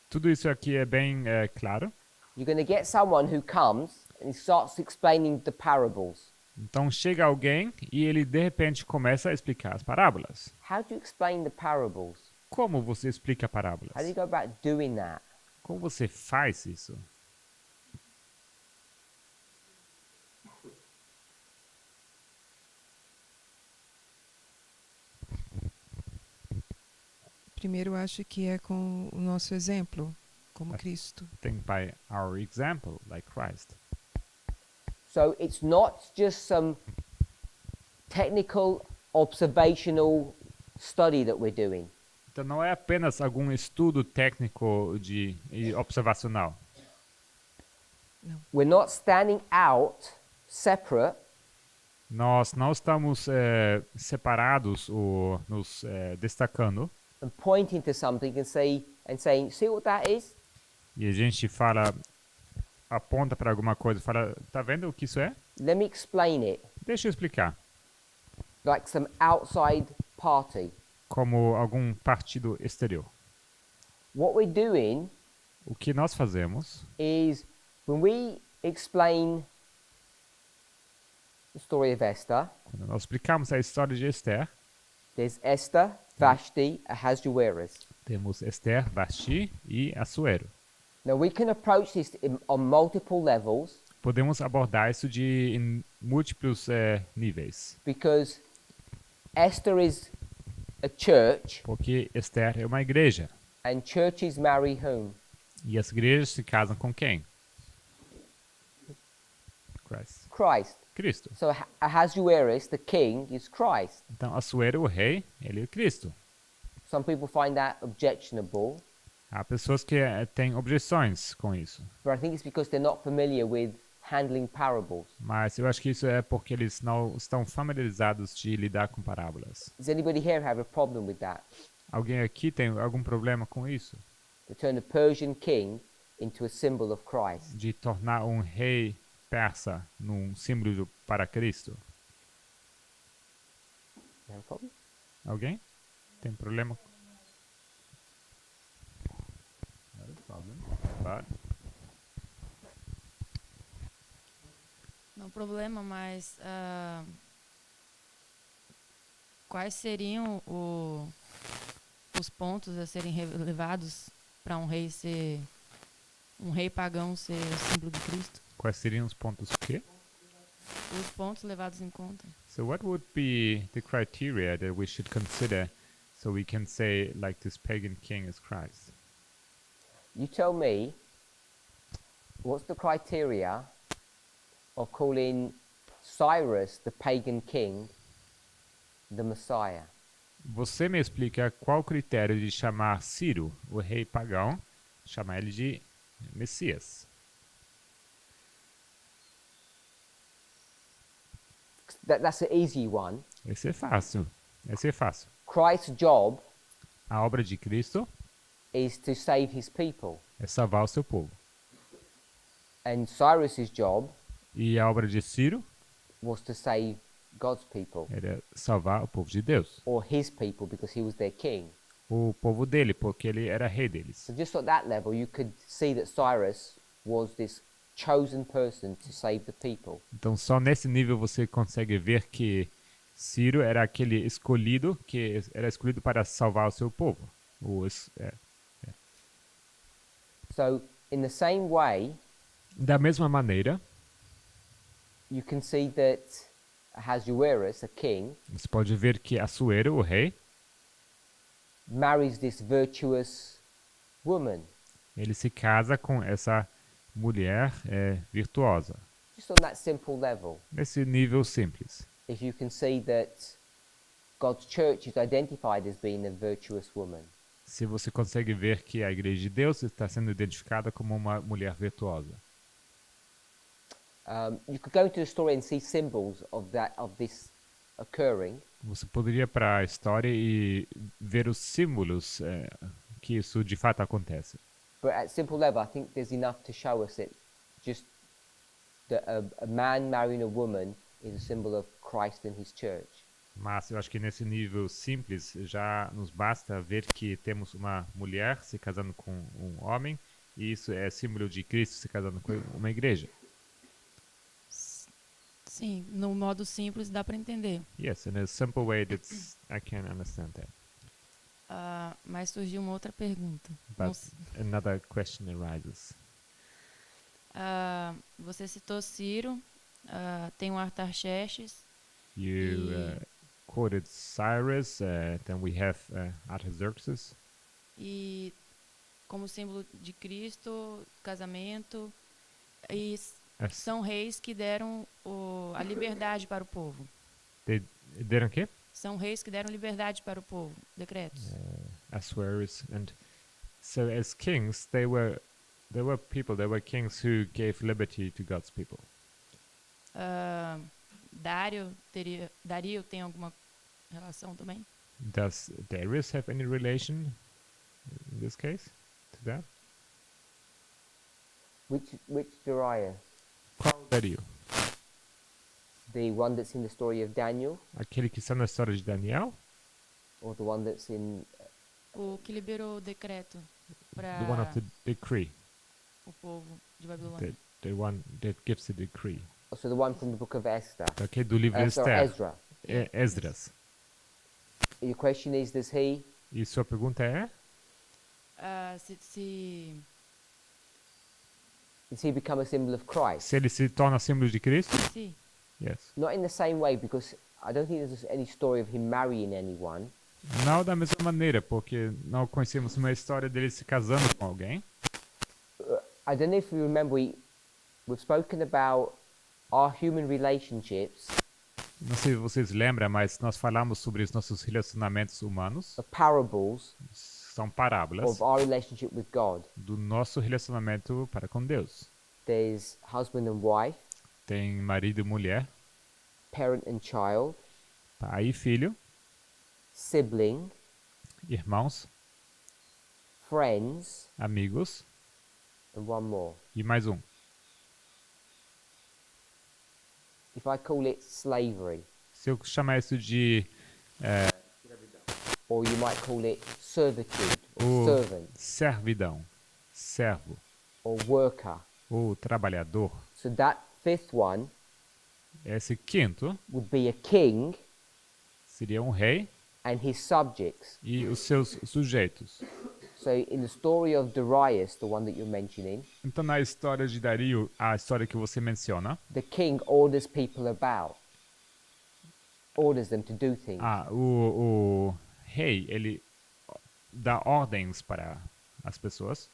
Speaker 2: Tudo isso aqui é bem claro.
Speaker 1: You're going to get someone who comes and he starts explaining the parables.
Speaker 2: Então chega alguém e ele de repente começa a explicar as parábolas.
Speaker 1: How do you explain the parables?
Speaker 2: Como você explica parábolas?
Speaker 1: How do you go about doing that?
Speaker 2: Como você faz isso?
Speaker 4: Primeiro, eu acho que é com o nosso exemplo, como Cristo.
Speaker 2: Think by our example, like Christ.
Speaker 1: So it's not just some technical observational study that we're doing.
Speaker 2: Então não é apenas algum estudo técnico e observacional.
Speaker 1: We're not standing out separate
Speaker 2: Nós não estamos separados ou nos destacando.
Speaker 1: and pointing to something and saying, see what that is?
Speaker 2: E a gente fala, aponta para alguma coisa, fala, tá vendo o que isso é?
Speaker 1: Let me explain it.
Speaker 2: Deixa eu explicar.
Speaker 1: Like some outside party.
Speaker 2: Como algum partido exterior.
Speaker 1: What we're doing
Speaker 2: O que nós fazemos
Speaker 1: is when we explain the story of Esther,
Speaker 2: quando nós explicamos a história de Esther,
Speaker 1: there's Esther, Vashti, Ahasuerus.
Speaker 2: temos Esther, Vashti e Assuero.
Speaker 1: Now we can approach this on multiple levels
Speaker 2: Podemos abordar isso em múltiplos níveis,
Speaker 1: because Esther is a church
Speaker 2: porque Esther é uma igreja.
Speaker 1: and churches marry whom?
Speaker 2: E as igrejas se casam com quem? Christ.
Speaker 1: Christ.
Speaker 2: Cristo.
Speaker 1: So Ahasuerus, the king, is Christ.
Speaker 2: Então, Assuero, o rei, ele é Cristo.
Speaker 1: Some people find that objectionable,
Speaker 2: Há pessoas que têm objeções com isso,
Speaker 1: but I think it's because they're not familiar with handling parables.
Speaker 2: mas eu acho que isso é porque eles não estão familiarizados de lidar com parábolas.
Speaker 1: Does anybody here have a problem with that?
Speaker 2: Alguém aqui tem algum problema com isso?
Speaker 1: To turn a Persian king into a symbol of Christ.
Speaker 2: De tornar um rei persa num símbolo para Cristo?
Speaker 1: You have a problem?
Speaker 2: Alguém? Tem problema? Not a problem, but
Speaker 3: Não problema, mas quais seriam os pontos a serem levados para um rei pagão ser símbolo de Cristo?
Speaker 2: quais seriam os pontos o quê?
Speaker 3: Os pontos levados em conta.
Speaker 2: So what would be the criteria that we should consider so we can say like this pagan king is Christ?
Speaker 1: You tell me, what's the criteria of calling Cyrus, the pagan king, the Messiah?
Speaker 2: Você me explica qual o critério de chamar Ciro, o rei pagão, chamar ele de Messias?
Speaker 1: That's an easy one.
Speaker 2: Esse é fácil. Esse é fácil.
Speaker 1: Christ's job
Speaker 2: A obra de Cristo
Speaker 1: is to save his people.
Speaker 2: é salvar o seu povo.
Speaker 1: And Cyrus's job
Speaker 2: E a obra de Ciro
Speaker 1: was to save God's people,
Speaker 2: era salvar o povo de Deus.
Speaker 1: or his people because he was their king.
Speaker 2: O povo dele, porque ele era rei deles.
Speaker 1: So just at that level, you could see that Cyrus was this chosen person to save the people.
Speaker 2: Então só nesse nível você consegue ver que Ciro era aquele escolhido, que era escolhido para salvar o seu povo.
Speaker 1: So, in the same way,
Speaker 2: Da mesma maneira,
Speaker 1: you can see that Ahasuerus, a king,
Speaker 2: você pode ver que Assuero, o rei,
Speaker 1: marries this virtuous woman.
Speaker 2: ele se casa com essa mulher virtuosa.
Speaker 1: Just on that simple level,
Speaker 2: Nesse nível simples.
Speaker 1: if you can see that God's church is identified as being a virtuous woman.
Speaker 2: Se você consegue ver que a igreja de Deus está sendo identificada como uma mulher virtuosa.
Speaker 1: You could go into the story and see symbols of this occurring.
Speaker 2: Você poderia ir para a história e ver os símbolos que isso de fato acontece.
Speaker 1: But at simple level, I think there's enough to show us that just that a man marrying a woman is a symbol of Christ and his church.
Speaker 2: Mas eu acho que nesse nível simples já nos basta ver que temos uma mulher se casando com um homem e isso é símbolo de Cristo se casando com uma igreja.
Speaker 3: Sim, no modo simples dá para entender.
Speaker 2: Yes, in a simple way that I can understand that.
Speaker 3: Mas surgiu uma outra pergunta.
Speaker 2: But another question arises.
Speaker 3: Você citou Ciro, tem o Artaxerxes.
Speaker 2: You quoted Cyrus, then we have Artaxerxes.
Speaker 3: E como símbolo de Cristo, casamento. E são reis que deram a liberdade para o povo.
Speaker 2: Deram o quê?
Speaker 3: São reis que deram liberdade para o povo, decretos.
Speaker 2: Assuerus, and so as kings, they were kings who gave liberty to God's people.
Speaker 3: Dario tem alguma relação também?
Speaker 2: Does Darius have any relation in this case to that?
Speaker 1: Which Darius?
Speaker 2: Qual Dario?
Speaker 1: The one that's in the story of Daniel,
Speaker 2: Aquele que está na história de Daniel?
Speaker 1: or the one that's in?
Speaker 3: O que liberou o decreto para
Speaker 2: The one of the decree.
Speaker 3: o povo de Babilônia.
Speaker 2: The one that gives the decree.
Speaker 1: So the one from the book of Esther.
Speaker 2: Okay, do livro de
Speaker 1: Sorry,
Speaker 2: Esther.
Speaker 1: Ezra.
Speaker 2: Esdras.
Speaker 1: Your question is, does he?
Speaker 2: E sua pergunta é?
Speaker 1: Does he become a symbol of Christ?
Speaker 2: Se ele se torna símbolo de Cristo?
Speaker 3: Sim.
Speaker 2: Yes.
Speaker 1: Not in the same way, because I don't think there's any story of him marrying anyone.
Speaker 2: Não da mesma maneira, porque não conhecemos uma história dele se casando com alguém.
Speaker 1: I don't know if you remember, we've spoken about our human relationships,
Speaker 2: Não sei se vocês lembram, mas nós falamos sobre os nossos relacionamentos humanos.
Speaker 1: the parables
Speaker 2: São parábolas
Speaker 1: of our relationship with God.
Speaker 2: do nosso relacionamento para com Deus.
Speaker 1: There's husband and wife,
Speaker 2: Tem marido e mulher,
Speaker 1: parent and child,
Speaker 2: pai e filho,
Speaker 1: sibling,
Speaker 2: irmãos,
Speaker 1: friends,
Speaker 2: amigos
Speaker 1: and one more.
Speaker 2: e mais um.
Speaker 1: If I call it slavery,
Speaker 2: Se eu chamar isso de
Speaker 1: or you might call it servitude, or
Speaker 2: o
Speaker 1: servant,
Speaker 2: servidão, servo
Speaker 1: or worker.
Speaker 2: ou trabalhador,
Speaker 1: So that fifth one
Speaker 2: esse quinto
Speaker 1: would be a king
Speaker 2: seria um rei
Speaker 1: and his subjects.
Speaker 2: e os seus sujeitos.
Speaker 1: So in the story of Darius, the one that you're mentioning,
Speaker 2: Então, na história de Dario, a história que você menciona,
Speaker 1: the king orders people about, orders them to do things.
Speaker 2: o rei, ele dá ordens para as pessoas.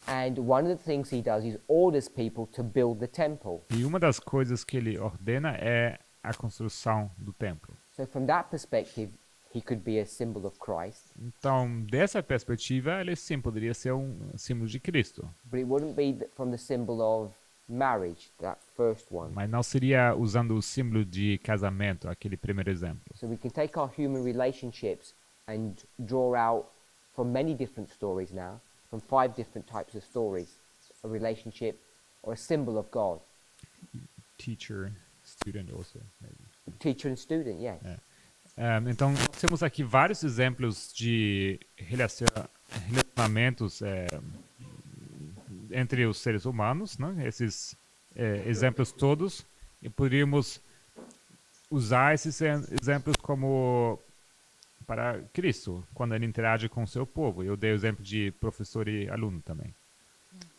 Speaker 1: And one of the things he does is orders people to build the temple.
Speaker 2: E uma das coisas que ele ordena é a construção do templo.
Speaker 1: So from that perspective, he could be a symbol of Christ,
Speaker 2: Então, dessa perspectiva, ele sim poderia ser um símbolo de Cristo.
Speaker 1: but it wouldn't be from the symbol of marriage, that first one.
Speaker 2: Mas não seria usando o símbolo de casamento, aquele primeiro exemplo.
Speaker 1: So we can take our human relationships and draw out from many different stories now, from 5 different types of stories, a relationship or a symbol of God.
Speaker 2: Teacher, student also, maybe.
Speaker 1: Teacher and student, yes.
Speaker 2: Então, nós temos aqui vários exemplos de relacionamentos entre os seres humanos, né? Esses exemplos todos, e poderíamos usar esses exemplos como para Cristo, quando ele interage com o seu povo. Eu dei o exemplo de professor e aluno também.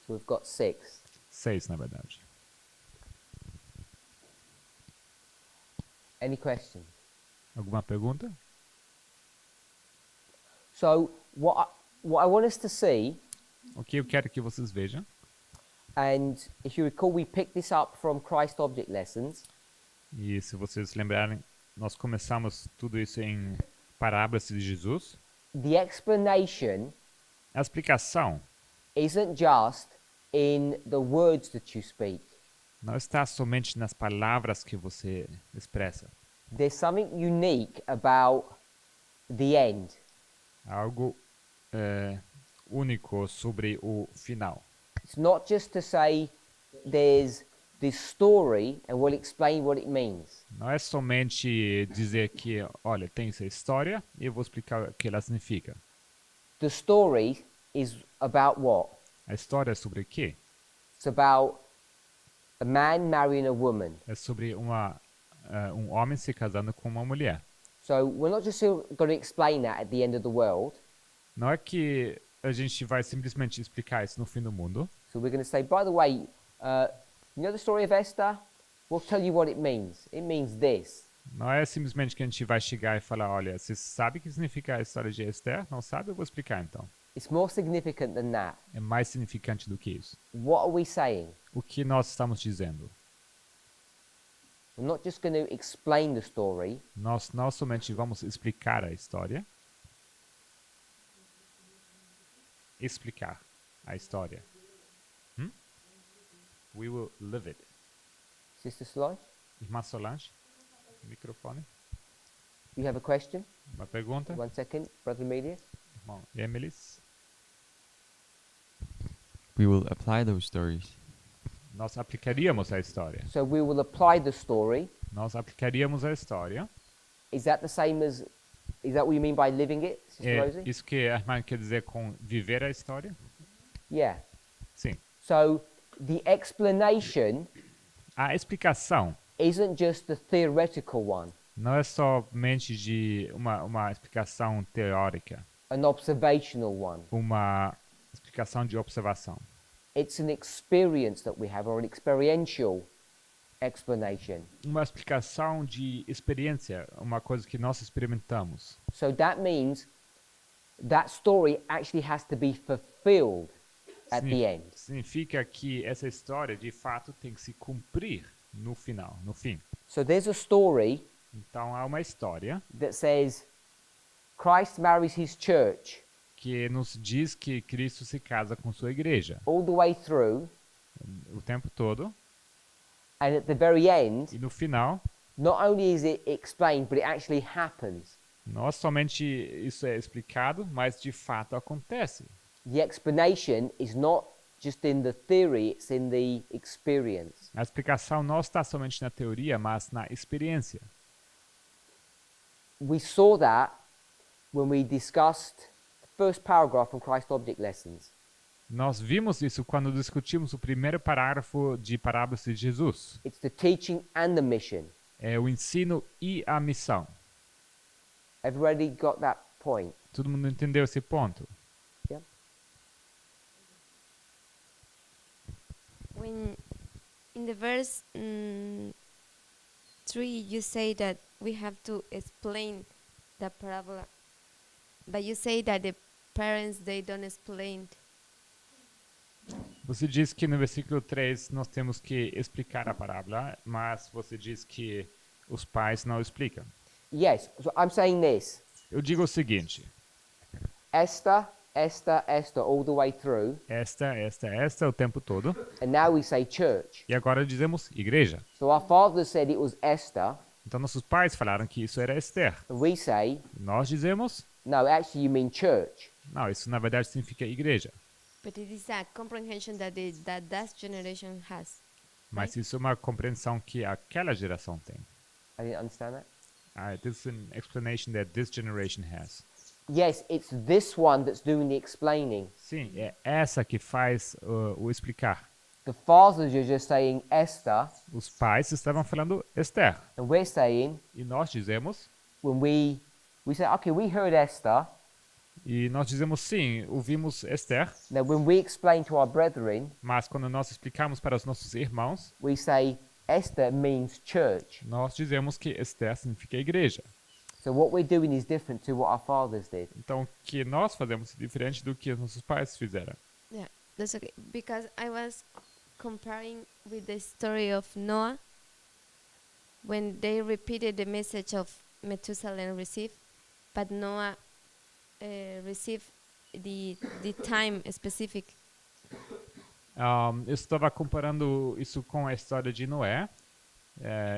Speaker 1: So we've got 6.
Speaker 2: 6, na verdade.
Speaker 1: Any questions?
Speaker 2: Alguma pergunta?
Speaker 1: So what I want us to see,
Speaker 2: O que eu quero que vocês vejam,
Speaker 1: and if you recall, we picked this up from Christ Object Lessons.
Speaker 2: e se vocês lembrarem, nós começamos tudo isso em Parábolas de Jesus.
Speaker 1: The explanation
Speaker 2: A explicação
Speaker 1: isn't just in the words that you speak.
Speaker 2: não está somente nas palavras que você expressa.
Speaker 1: There's something unique about the end.
Speaker 2: Algo único sobre o final.
Speaker 1: It's not just to say there's this story and we'll explain what it means.
Speaker 2: Não é somente dizer que, olha, tem essa história e eu vou explicar o que ela significa.
Speaker 1: The story is about what?
Speaker 2: A história é sobre o quê?
Speaker 1: It's about a man marrying a woman.
Speaker 2: É sobre um homem se casando com uma mulher.
Speaker 1: So we're not just going to explain that at the end of the world.
Speaker 2: Não é que a gente vai simplesmente explicar isso no fim do mundo.
Speaker 1: So we're going to say, by the way, you know the story of Esther? We'll tell you what it means. It means this.
Speaker 2: Não é simplesmente que a gente vai chegar e falar, olha, você sabe o que significa a história de Esther? Não sabe? Eu vou explicar então.
Speaker 1: It's more significant than that.
Speaker 2: É mais significante do que isso.
Speaker 1: What are we saying?
Speaker 2: O que nós estamos dizendo?
Speaker 1: We're not just going to explain the story.
Speaker 2: Nós não somente vamos explicar a história. Explicar a história. We will live it.
Speaker 1: Sister Solange,
Speaker 2: Irmã Solange, microfone.
Speaker 1: you have a question?
Speaker 2: Uma pergunta?
Speaker 1: 1 second, Brother Media.
Speaker 2: Irmão Emilis.
Speaker 5: We will apply those stories.
Speaker 2: Nós aplicaríamos a história.
Speaker 1: So we will apply the story.
Speaker 2: Nós aplicaríamos a história.
Speaker 1: Is that the same as, is that what you mean by living it, Sister
Speaker 2: É
Speaker 1: Rosie?
Speaker 2: isso que a irmã quer dizer com viver a história?
Speaker 1: Yeah.
Speaker 2: Sim.
Speaker 1: So the explanation
Speaker 2: A explicação
Speaker 1: isn't just the theoretical one,
Speaker 2: não é somente de uma explicação teórica,
Speaker 1: an observational one.
Speaker 2: uma explicação de observação.
Speaker 1: It's an experience that we have, or an experiential explanation.
Speaker 2: Uma explicação de experiência, uma coisa que nós experimentamos.
Speaker 1: So that means that story actually has to be fulfilled at the end.
Speaker 2: Significa que essa história de fato tem que se cumprir no final, no fim.
Speaker 1: So there's a story
Speaker 2: Então há uma história
Speaker 1: that says Christ marries his church
Speaker 2: que nos diz que Cristo se casa com sua igreja
Speaker 1: all the way through,
Speaker 2: o tempo todo,
Speaker 1: and at the very end,
Speaker 2: e no final
Speaker 1: not only is it explained, but it actually happens.
Speaker 2: não somente isso é explicado, mas de fato acontece.
Speaker 1: The explanation is not just in the theory, it's in the experience.
Speaker 2: A explicação não está somente na teoria, mas na experiência.
Speaker 1: We saw that when we discussed the first paragraph from Christ Object Lessons.
Speaker 2: Nós vimos isso quando discutimos o primeiro parágrafo de Parábolas de Jesus.
Speaker 1: It's the teaching and the mission.
Speaker 2: É o ensino e a missão.
Speaker 1: Everybody got that point?
Speaker 2: Todo mundo entendeu esse ponto?
Speaker 1: Yeah.
Speaker 6: When in the verse 3 you say that we have to explain the parabola, but you say that the parents they don't explain.
Speaker 2: Você diz que no versículo 3 nós temos que explicar a parábola, mas você diz que os pais não explicam.
Speaker 1: Yes, so I'm saying this.
Speaker 2: Eu digo o seguinte:
Speaker 1: Esther, Esther, Esther, all the way through,
Speaker 2: esta o tempo todo,
Speaker 1: and now we say church.
Speaker 2: e agora dizemos igreja.
Speaker 1: So our father said it was Esther,
Speaker 2: Então nossos pais falaram que isso era Esther.
Speaker 1: and we say,
Speaker 2: Nós dizemos,
Speaker 1: no, actually you mean church.
Speaker 2: não, isso na verdade significa igreja.
Speaker 6: But it is a comprehension that that generation has.
Speaker 2: Mas isso é uma compreensão que aquela geração tem.
Speaker 1: I didn't understand that.
Speaker 2: This is an explanation that this generation has.
Speaker 1: Yes, it's this one that's doing the explaining.
Speaker 2: Sim, é essa que faz o explicar.
Speaker 1: The fathers are just saying Esther,
Speaker 2: Os pais estavam falando Esther.
Speaker 1: and we're saying,
Speaker 2: E nós dizemos,
Speaker 1: when we say, okay, we heard Esther,
Speaker 2: E nós dizemos sim, ouvimos Esther,
Speaker 1: Now, when we explain to our brethren,
Speaker 2: mas quando nós explicamos para os nossos irmãos,
Speaker 1: we say Esther means church.
Speaker 2: nós dizemos que Esther significa igreja.
Speaker 1: So what we're doing is different to what our fathers did.
Speaker 2: Então, o que nós fazemos é diferente do que os nossos pais fizeram.
Speaker 6: Yeah, that's okay. Because I was comparing with the story of Noah when they repeated the message of Methuselah received, but Noah received the time specific.
Speaker 2: Eu estava comparando isso com a história de Noé.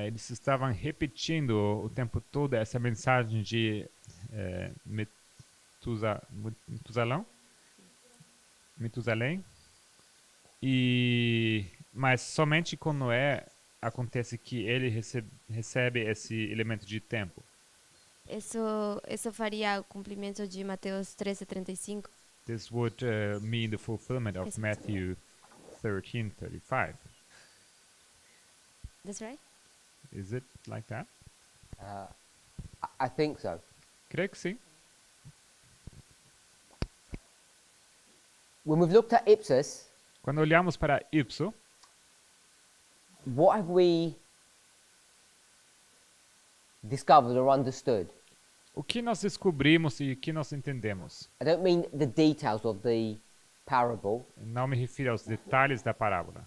Speaker 2: Eles estavam repetindo o tempo todo essa mensagem de Metusalém. Mas somente com Noé acontece que ele recebe esse elemento de tempo.
Speaker 6: Isso faria o cumprimento de Mateus 13:35.
Speaker 2: This would mean the fulfillment of Matthew 13:35.
Speaker 6: That's right?
Speaker 2: Is it like that?
Speaker 1: I think so.
Speaker 2: Creio que sim.
Speaker 1: When we've looked at Ipsos,
Speaker 2: Quando olhamos para Ipso,
Speaker 1: what have we discovered or understood?
Speaker 2: o que nós descobrimos e o que nós entendemos?
Speaker 1: I don't mean the details of the parable,
Speaker 2: Não me refiro aos detalhes da parábola.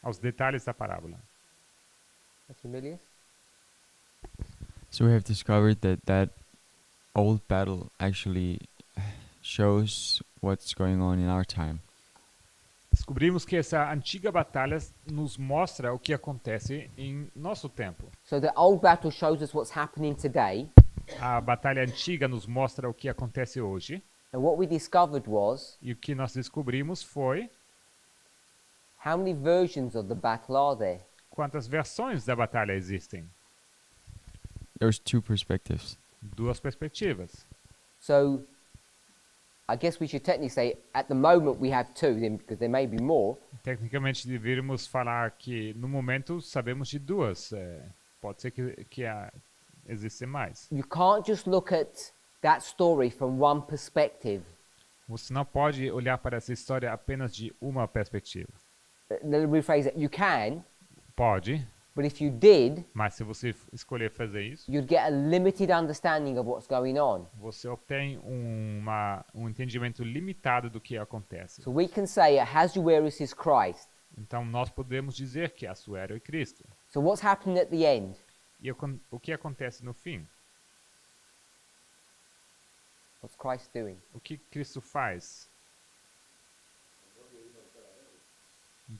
Speaker 2: Aos detalhes da parábola.
Speaker 1: That's familiar.
Speaker 5: So we have discovered that old battle actually shows what's going on in our time.
Speaker 2: Descobrimos que essa antiga batalha nos mostra o que acontece em nosso tempo.
Speaker 1: So the old battle shows us what's happening today,
Speaker 2: A batalha antiga nos mostra o que acontece hoje.
Speaker 1: and what we discovered was
Speaker 2: E o que nós descobrimos foi
Speaker 1: how many versions of the battle are there?
Speaker 2: quantas versões da batalha existem.
Speaker 5: There's two perspectives.
Speaker 2: Duas perspectivas.
Speaker 1: So I guess we should technically say at the moment we have two, then because there may be more.
Speaker 2: Tecnicamente deveríamos falar que no momento sabemos de duas. Pode ser que existem mais.
Speaker 1: You can't just look at that story from one perspective.
Speaker 2: Você não pode olhar para essa história apenas de uma perspectiva.
Speaker 1: Let me rephrase it. You can,
Speaker 2: Pode,
Speaker 1: but if you did,
Speaker 2: mas se você escolher fazer isso,
Speaker 1: you'd get a limited understanding of what's going on.
Speaker 2: você obtém um entendimento limitado do que acontece.
Speaker 1: So we can say Ahasuerus is Christ.
Speaker 2: Então nós podemos dizer que Assuero é Cristo.
Speaker 1: So what's happening at the end?
Speaker 2: E o que acontece no fim?
Speaker 1: What's Christ doing?
Speaker 2: O que Cristo faz?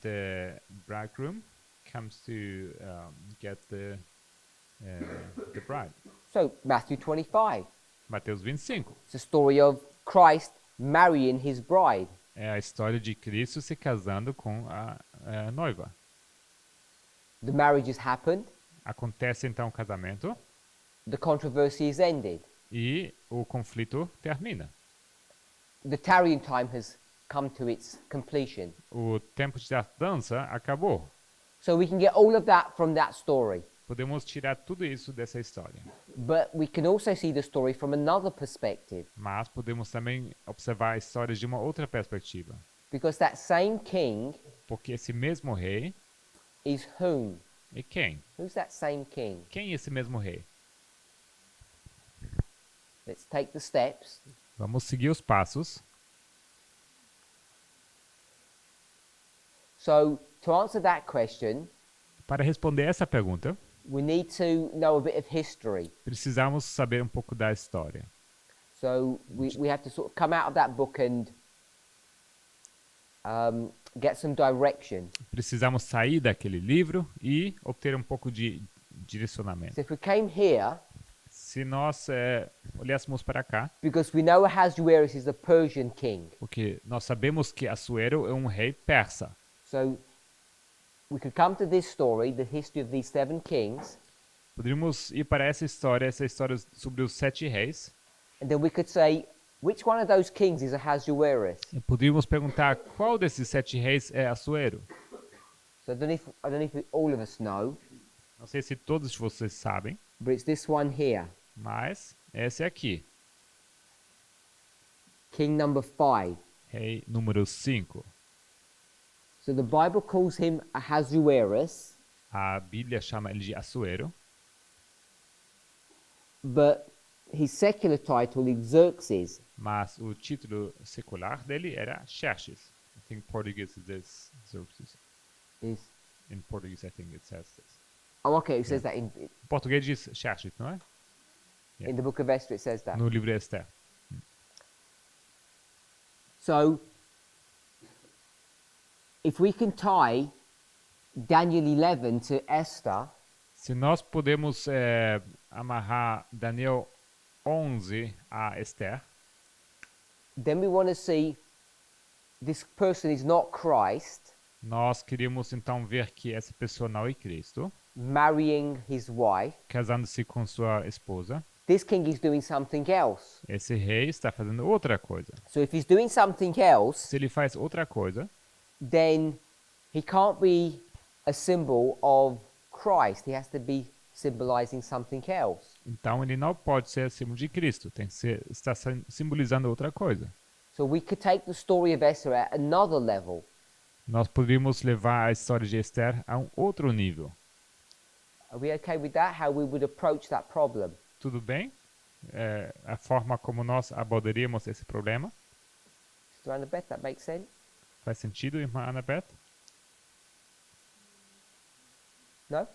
Speaker 2: The bridegroom comes to get the bride.
Speaker 1: So Matthew 25.
Speaker 2: Mateus 25.
Speaker 1: It's a story of Christ marrying his bride.
Speaker 2: É a história de Cristo se casando com a noiva.
Speaker 1: The marriage has happened.
Speaker 2: Acontece então o casamento
Speaker 1: The controversy is ended.
Speaker 2: e o conflito termina.
Speaker 1: The tarrying time has come to its completion.
Speaker 2: O tempo de dança acabou.
Speaker 1: So we can get all of that from that story.
Speaker 2: Podemos tirar tudo isso dessa história.
Speaker 1: But we can also see the story from another perspective.
Speaker 2: Mas podemos também observar a história de uma outra perspectiva.
Speaker 1: Because that same king
Speaker 2: Porque esse mesmo rei
Speaker 1: is whom?
Speaker 2: é quem?
Speaker 1: Who's that same king?
Speaker 2: Quem é esse mesmo rei?
Speaker 1: Let's take the steps.
Speaker 2: Vamos seguir os passos.
Speaker 1: So to answer that question,
Speaker 2: Para responder essa pergunta,
Speaker 1: we need to know a bit of history.
Speaker 2: precisamos saber um pouco da história.
Speaker 1: So we have to sort of come out of that book and get some direction.
Speaker 2: Precisamos sair daquele livro e obter um pouco de direcionamento.
Speaker 1: So if we came here,
Speaker 2: Se nós olhássemos para cá,
Speaker 1: because we know Ahasuerus is a Persian king,
Speaker 2: porque nós sabemos que Assuero é um rei persa.
Speaker 1: so we could come to this story, the history of these 7 kings,
Speaker 2: Poderíamos ir para essa história sobre os 7 reis,
Speaker 1: and then we could say, which one of those kings is Ahasuerus?
Speaker 2: e poderíamos perguntar qual desses 7 reis é Assuero.
Speaker 1: So I don't know if all of us know,
Speaker 2: Não sei se todos vocês sabem,
Speaker 1: but it's this one here.
Speaker 2: mas Esse aqui,
Speaker 1: king number 5.
Speaker 2: rei número 5.
Speaker 1: So the Bible calls him Ahasuerus,
Speaker 2: A Bíblia chama ele de Assuero,
Speaker 1: but his secular title is Xerxes.
Speaker 2: mas o título secular dele era Xerxes. I think Portuguese is this Xerxes.
Speaker 1: Is
Speaker 2: In Portuguese, I think it says this.
Speaker 1: oh, okay. It says that
Speaker 2: Em português diz Xerxes, não é?
Speaker 1: in the book of Esther. It says that.
Speaker 2: No livro de Esther.
Speaker 1: So, if we can tie Daniel 11 to Esther,
Speaker 2: Se nós podemos amarrar Daniel 11 a Esther,
Speaker 1: then we want to see this person is not Christ
Speaker 2: nós queríamos então ver que essa pessoa não é Cristo,
Speaker 1: marrying his wife.
Speaker 2: casando-se com sua esposa.
Speaker 1: This king is doing something else.
Speaker 2: Esse rei está fazendo outra coisa.
Speaker 1: So, if he's doing something else,
Speaker 2: Se ele faz outra coisa,
Speaker 1: then he can't be a symbol of Christ. He has to be symbolizing something else.
Speaker 2: então ele não pode ser símbolo de Cristo. Tem que ser, está simbolizando outra coisa.
Speaker 1: So we could take the story of Esther at another level.
Speaker 2: Nós poderíamos levar a história de Esther a um outro nível.
Speaker 1: Are we okay with that? How we would approach that problem?
Speaker 2: Tudo bem? A forma como nós abordaríamos esse problema.
Speaker 1: Sister Annabeth, that makes sense?
Speaker 2: Faz sentido, irmã Annabeth?
Speaker 1: No?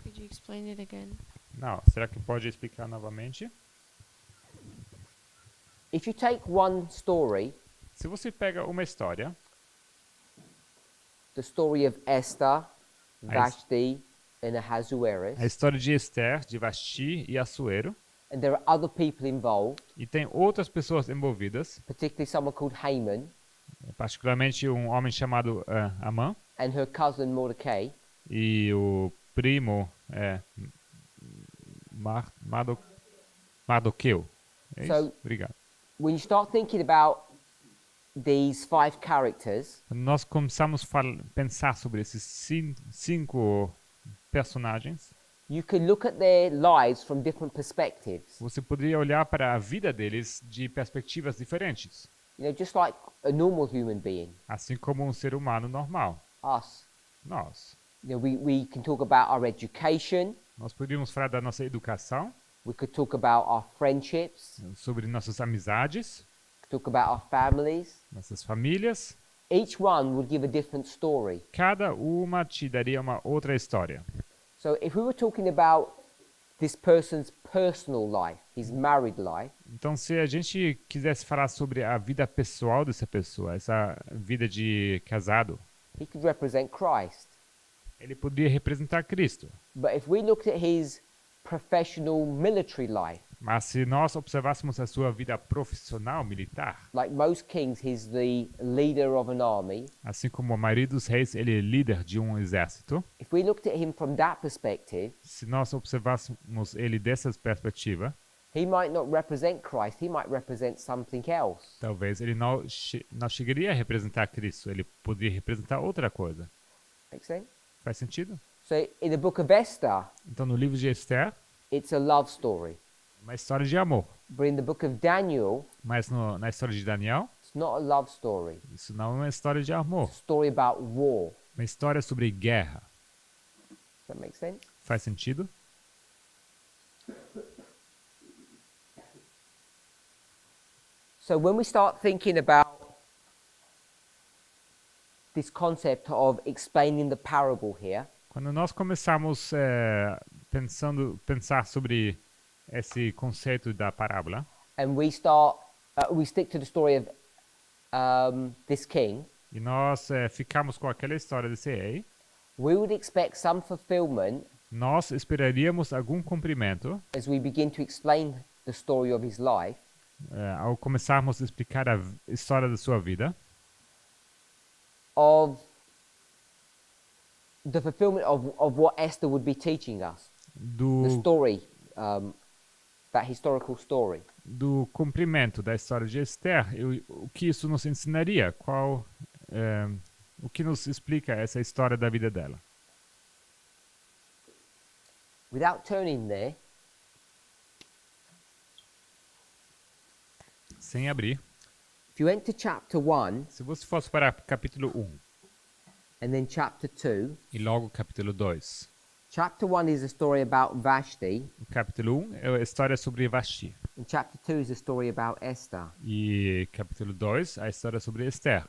Speaker 6: Could you explain it again?
Speaker 2: Não. Será que pode explicar novamente?
Speaker 1: If you take one story,
Speaker 2: Se você pega uma história,
Speaker 1: the story of Esther,
Speaker 2: Aí-
Speaker 1: Vashti, and Ahasuerus,
Speaker 2: a história de Esther, de Vashti e Assuero,
Speaker 1: and there are other people involved,
Speaker 2: e tem outras pessoas envolvidas,
Speaker 1: particularly someone called Haman
Speaker 2: particularmente um homem chamado Amã
Speaker 1: and her cousin Mordecai,
Speaker 2: e o primo Mardoqueu. É isso?
Speaker 1: So-
Speaker 2: Obrigado.
Speaker 1: when you start thinking about these 5 characters,
Speaker 2: Quando nós começamos a pensar sobre esses cinco personagens,
Speaker 1: you can look at their lives from different perspectives.
Speaker 2: você poderia olhar para a vida deles de perspectivas diferentes,
Speaker 1: You know, just like a normal human being,
Speaker 2: assim como um ser humano normal.
Speaker 1: us.
Speaker 2: Nós.
Speaker 1: You know, we can talk about our education,
Speaker 2: Nós poderíamos falar da nossa educação,
Speaker 1: we could talk about our friendships,
Speaker 2: sobre nossas amizades,
Speaker 1: talk about our families.
Speaker 2: nossas famílias.
Speaker 1: Each one would give a different story.
Speaker 2: Cada uma te daria uma outra história.
Speaker 1: So if we were talking about this person's personal life, his married life,
Speaker 2: Então, se a gente quisesse falar sobre a vida pessoal dessa pessoa, essa vida de casado,
Speaker 1: he could represent Christ.
Speaker 2: ele poderia representar Cristo.
Speaker 1: But if we looked at his professional military life,
Speaker 2: Mas se nós observássemos a sua vida profissional militar,
Speaker 1: like most kings, he's the leader of an army.
Speaker 2: assim como a maioria dos reis, ele é líder de um exército.
Speaker 1: If we looked at him from that perspective,
Speaker 2: Se nós observássemos ele dessa perspectiva,
Speaker 1: he might not represent Christ, he might represent something else.
Speaker 2: talvez ele não chegaria a representar Cristo, ele poderia representar outra coisa.
Speaker 1: Make sense?
Speaker 2: Faz sentido?
Speaker 1: So in the book of Esther,
Speaker 2: Então, no livro de Esther,
Speaker 1: it's a love story.
Speaker 2: uma história de amor.
Speaker 1: But in the book of Daniel,
Speaker 2: Mas na história de Daniel,
Speaker 1: it's not a love story.
Speaker 2: isso não é uma história de amor.
Speaker 1: It's a story about war.
Speaker 2: Uma história sobre guerra.
Speaker 1: Does that make sense?
Speaker 2: Faz sentido?
Speaker 1: So when we start thinking about this concept of explaining the parable here,
Speaker 2: Quando nós começamos pensar sobre esse conceito da parábola,
Speaker 1: and we stick to the story of this king,
Speaker 2: e nós ficamos com aquela história desse rei,
Speaker 1: we would expect some fulfillment
Speaker 2: nós esperaríamos algum cumprimento
Speaker 1: as we begin to explain the story of his life,
Speaker 2: ao começarmos a explicar a história da sua vida,
Speaker 1: of the fulfillment of what Esther would be teaching us, the
Speaker 2: do,
Speaker 1: story, that historical story.
Speaker 2: do cumprimento da história de Esther, e o que isso nos ensinaria, o que nos explica essa história da vida dela.
Speaker 1: Without turning there,
Speaker 2: sem abrir.
Speaker 1: If you went to chapter 1
Speaker 2: Se você fosse para capítulo 1
Speaker 1: and then chapter 2,
Speaker 2: e logo capítulo 2.
Speaker 1: chapter 1 is a story about Vashti,
Speaker 2: O capítulo 1 é a história sobre Vashti.
Speaker 1: and chapter 2 is a story about Esther
Speaker 2: E capítulo 2, a história sobre Esther,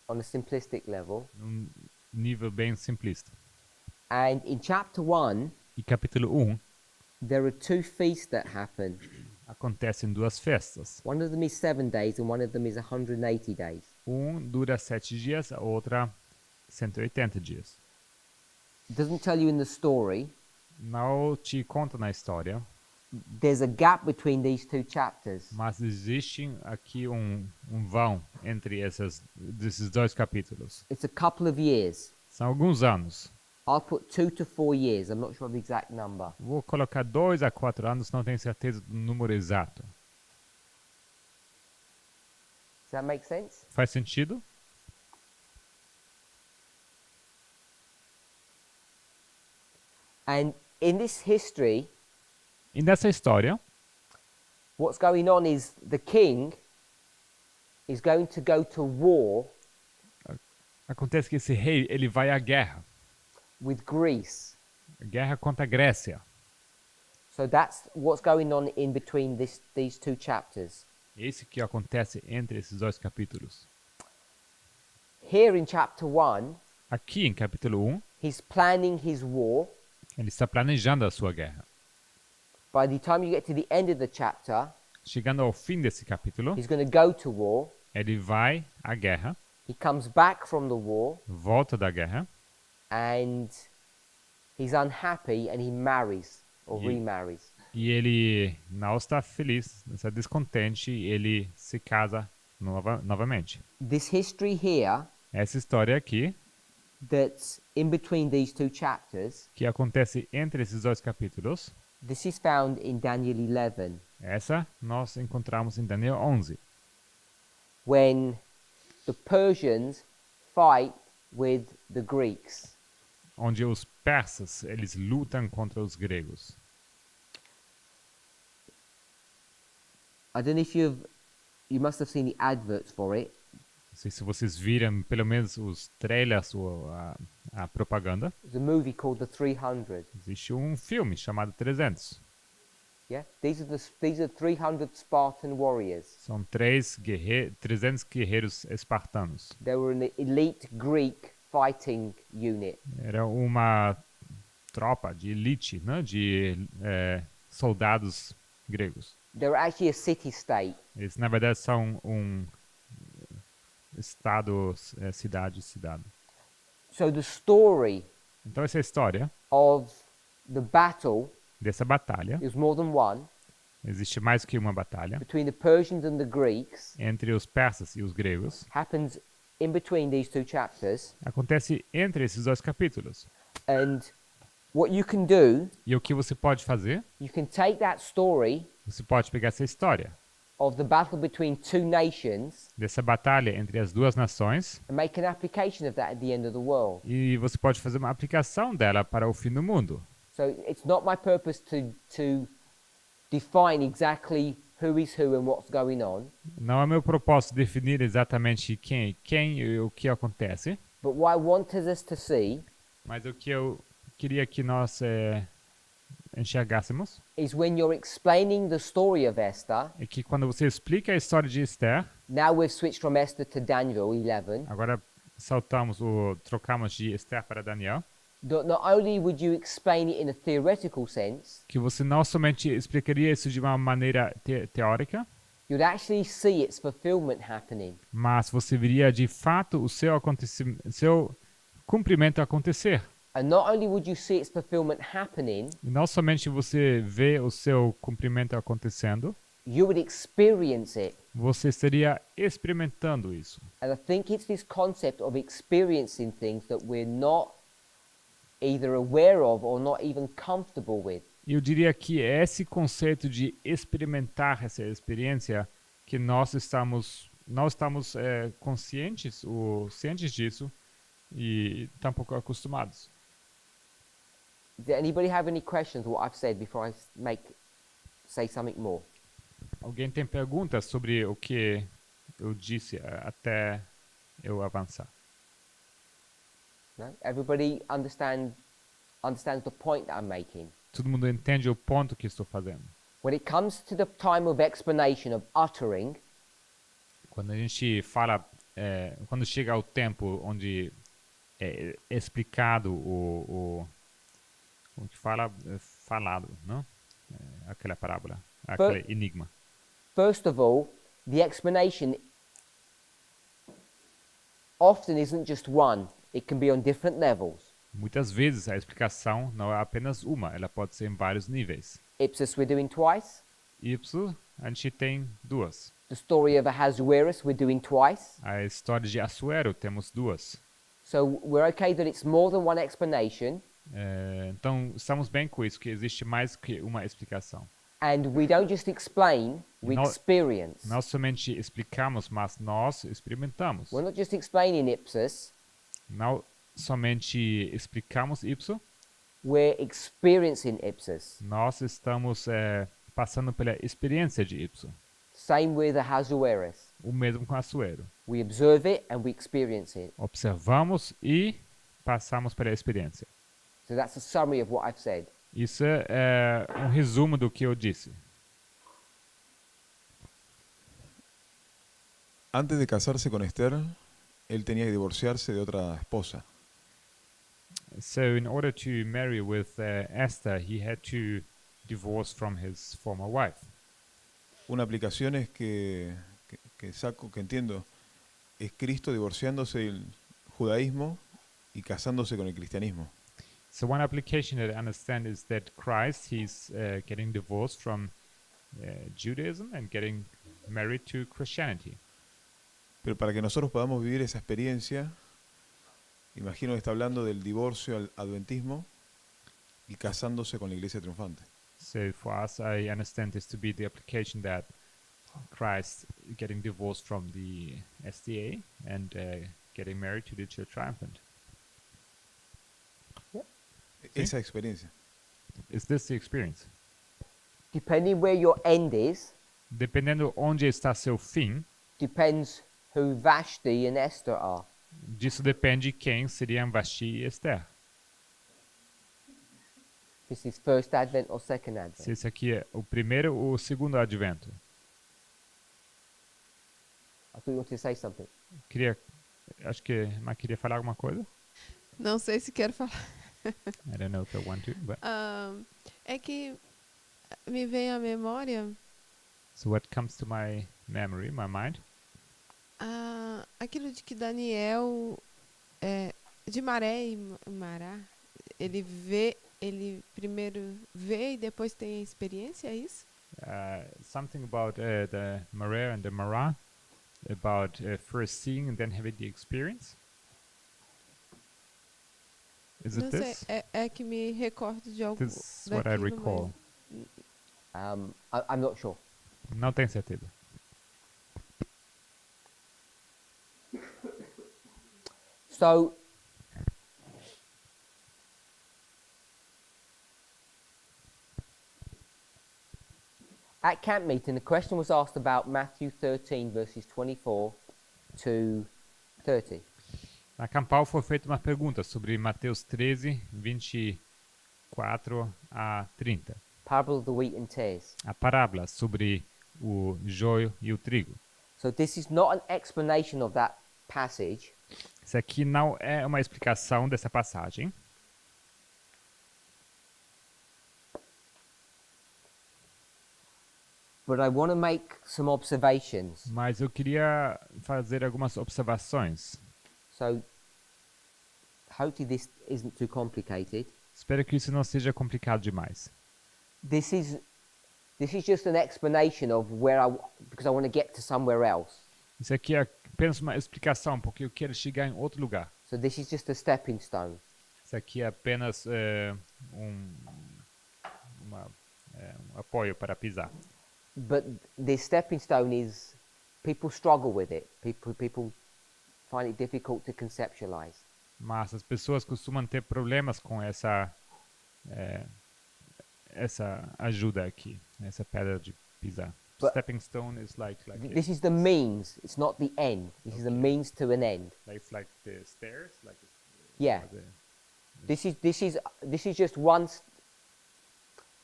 Speaker 1: on a simplistic level.
Speaker 2: num nível bem simplista.
Speaker 1: And in chapter 1,
Speaker 2: E capítulo 1
Speaker 1: there are two feasts that happen.
Speaker 2: acontecem duas festas.
Speaker 1: One of them is 7 days and one of them is 180 days.
Speaker 2: Um dura 7 dias, a outra 180 dias.
Speaker 1: It doesn't tell you in the story.
Speaker 2: Não te conta na história,
Speaker 1: There's a gap between these two chapters.
Speaker 2: mas existe aqui um vão entre esses dois capítulos.
Speaker 1: It's a couple of years.
Speaker 2: São alguns anos.
Speaker 1: I'll put 2 to 4 years. I'm not sure of the exact number.
Speaker 2: Vou colocar 2 a 4 anos, não tenho certeza do número exato.
Speaker 1: Does that make sense?
Speaker 2: Faz sentido?
Speaker 1: And in this history,
Speaker 2: E nessa história,
Speaker 1: what's going on is the king is going to go to war
Speaker 2: acontece que esse rei ele vai à guerra.
Speaker 1: with Greece.
Speaker 2: Guerra contra a Grécia.
Speaker 1: So that's what's going on in between these two chapters.
Speaker 2: Esse que acontece entre esses dois capítulos.
Speaker 1: Here in chapter 1,
Speaker 2: Aqui em capítulo 1,
Speaker 1: he's planning his war.
Speaker 2: ele está planejando a sua guerra.
Speaker 1: By the time you get to the end of the chapter,
Speaker 2: Chegando ao fim desse capítulo,
Speaker 1: he's going to go to war.
Speaker 2: ele vai à guerra,
Speaker 1: He comes back from the war
Speaker 2: volta da guerra,
Speaker 1: and he's unhappy and he marries or
Speaker 2: Ye-
Speaker 1: remarries.
Speaker 2: e ele não está feliz, está descontente, e ele se casa novamente.
Speaker 1: This history here
Speaker 2: Essa história aqui,
Speaker 1: that's in between these two chapters,
Speaker 2: que acontece entre esses dois capítulos,
Speaker 1: this is found in Daniel 11,
Speaker 2: essa nós encontramos em Daniel 11,
Speaker 1: when the Persians fight with the Greeks.
Speaker 2: onde os persas eles lutam contra os gregos.
Speaker 1: I don't know if you must have seen the adverts for it.
Speaker 2: Não sei se vocês viram pelo menos os trailers ou a propaganda.
Speaker 1: There's a movie called The 300.
Speaker 2: Existe um filme chamado 300.
Speaker 1: Yeah, these are 300 Spartan warriors.
Speaker 2: São 300 guerreiros espartanos.
Speaker 1: They were an elite Greek fighting unit.
Speaker 2: Era uma tropa de elite, né, de soldados gregos.
Speaker 1: They were actually a city-state.
Speaker 2: Eles, na verdade, são um estado, cidade.
Speaker 1: So the story
Speaker 2: Então, essa história
Speaker 1: of the battle,
Speaker 2: dessa batalha,
Speaker 1: it was more than one,
Speaker 2: existe mais que uma batalha,
Speaker 1: between the Persians and the Greeks,
Speaker 2: entre os persas e os gregos,
Speaker 1: happens in between these two chapters.
Speaker 2: acontece entre esses dois capítulos.
Speaker 1: And what you can do,
Speaker 2: E o que você pode fazer?
Speaker 1: you can take that story
Speaker 2: Você pode pegar essa história
Speaker 1: of the battle between two nations
Speaker 2: dessa batalha entre as duas nações
Speaker 1: and make an application of that at the end of the world.
Speaker 2: e você pode fazer uma aplicação dela para o fim do mundo.
Speaker 1: So it's not my purpose to define exactly who is who and what's going on,
Speaker 2: Não é meu propósito definir exatamente quem e o que acontece,
Speaker 1: but what I want us to see
Speaker 2: mas o que eu queria que nós enxergássemos
Speaker 1: is when you're explaining the story of Esther.
Speaker 2: é que quando você explica a história de Esther,
Speaker 1: Now we've switched from Esther to Daniel 11.
Speaker 2: agora trocamos de Esther para Daniel,
Speaker 1: Not only would you explain it in a theoretical sense,
Speaker 2: que você não somente explicaria isso de uma maneira teórica,
Speaker 1: you'd actually see its fulfillment happening.
Speaker 2: mas você viria de fato o seu cumprimento acontecer.
Speaker 1: And not only would you see its fulfillment happening,
Speaker 2: E não somente você vê o seu cumprimento acontecendo,
Speaker 1: you would experience it.
Speaker 2: você estaria experimentando isso.
Speaker 1: And I think it's this concept of experiencing things that we're not either aware of or not even comfortable with.
Speaker 2: E eu diria que é esse conceito de experimentar essa experiência que nós estamos conscientes ou cientes disso e tampouco acostumados.
Speaker 1: Does anybody have any questions on what I've said before I say something more?
Speaker 2: Alguém tem perguntas sobre o que eu disse até eu avançar?
Speaker 1: No? Everybody understands the point that I'm making.
Speaker 2: Todo mundo entende o ponto que estou fazendo.
Speaker 1: When it comes to the time of explanation, of uttering,
Speaker 2: Quando a gente fala, quando chega ao tempo onde é explicado o que fala, falado, não? Aquela parábola, aquele enigma.
Speaker 1: first of all, the explanation often isn't just one. It can be on different levels.
Speaker 2: Muitas vezes a explicação não é apenas uma, ela pode ser em vários níveis.
Speaker 1: Ipsos we're doing twice.
Speaker 2: Ipso, a gente tem duas.
Speaker 1: The story of Ahasuerus we're doing twice.
Speaker 2: A história de Assuero temos duas.
Speaker 1: So we're okay that it's more than one explanation,
Speaker 2: Então, estamos bem com isso, que existe mais que uma explicação.
Speaker 1: and we don't just explain, we
Speaker 2: No-
Speaker 1: experience.
Speaker 2: Não somente explicamos, mas nós experimentamos.
Speaker 1: We're not just explaining ipsos,
Speaker 2: Não somente explicamos ipso,
Speaker 1: we're experiencing ipsos.
Speaker 2: nós estamos passando pela experiência de ipso.
Speaker 1: Same with Ahasuerus.
Speaker 2: O mesmo com Assuero.
Speaker 1: We observe it and we experience it.
Speaker 2: Observamos e passamos pela experiência.
Speaker 1: So that's a summary of what I've said.
Speaker 2: Isso é um resumo do que eu disse.
Speaker 7: Antes de casarse con Esther, él tenía que divorciarse de otra esposa.
Speaker 2: So in order to marry with Esther, he had to divorce from his former wife.
Speaker 7: Una aplicación es que saco, que entiendo, es Cristo divorciándose del judaísmo y casándose con el cristianismo.
Speaker 2: So one application that I understand is that Christ, he's getting divorced from Judaism and getting married to Christianity.
Speaker 7: Pero para que nosotros podamos vivir esa experiencia, imagino que está hablando del divorcio al adventismo y casándose con la iglesia triunfante.
Speaker 2: So for us, I understand this to be the application that Christ getting divorced from the SDA and getting married to the Church Triumphant.
Speaker 7: Esa experiencia.
Speaker 2: Is this the experience?
Speaker 1: Depending where your end is,
Speaker 2: Dependendo onde está seu fim,
Speaker 1: depends who Vashti and Esther are.
Speaker 2: disso depende quem seriam Vashti e Esther.
Speaker 1: This is first advent or second advent.
Speaker 2: Se esse aqui é o primeiro ou o segundo advento.
Speaker 1: I thought you wanted to say something.
Speaker 2: Acho que Má queria falar alguma coisa.
Speaker 4: Não sei se quero falar.
Speaker 2: I don't know if I want to, but
Speaker 4: É que me vem à memória
Speaker 2: so what comes to my memory, my mind,
Speaker 4: aquilo de que Daniel, de Maré e Mará, ele primeiro vê e depois tem a experiência, é isso?
Speaker 2: something about the Mareh and the Marah, about first seeing and then having the experience. Is it
Speaker 4: Não sei,
Speaker 2: this?
Speaker 4: é que me recordo de algo
Speaker 2: This is what I
Speaker 4: daquilo,
Speaker 2: recall.
Speaker 1: I'm not sure.
Speaker 2: Não tenho certeza.
Speaker 1: So, at camp meeting, the question was asked about Matthew 13, verses 24 to 30.
Speaker 2: Na Campal foi feita uma pergunta sobre Mateus 13, 24 a 30.
Speaker 1: Parable of the wheat and tares.
Speaker 2: A parábola sobre o joio e o trigo.
Speaker 1: So this is not an explanation of that passage.
Speaker 2: Isso aqui não é uma explicação dessa passagem,
Speaker 1: But I want to make some observations.
Speaker 2: mas eu queria fazer algumas observações.
Speaker 1: So, hopefully this isn't too complicated.
Speaker 2: Espero que isso não seja complicado demais.
Speaker 1: This is just an explanation of because I want to get to somewhere else.
Speaker 2: Isso aqui é apenas uma explicação, porque eu quero chegar em outro lugar.
Speaker 1: So this is just a stepping stone.
Speaker 2: Isso aqui é apenas um apoio para pisar.
Speaker 1: But this stepping stone is, people struggle with it. People find it difficult to conceptualize.
Speaker 2: Mas as pessoas costumam ter problemas com essa ajuda aqui, essa pedra de pisar.
Speaker 1: But-
Speaker 2: stepping stone is like
Speaker 1: This is the means. It's not the end. This is a
Speaker 2: Okay.
Speaker 1: means to an end.
Speaker 2: it's like the stairs, like
Speaker 1: Yeah. This is just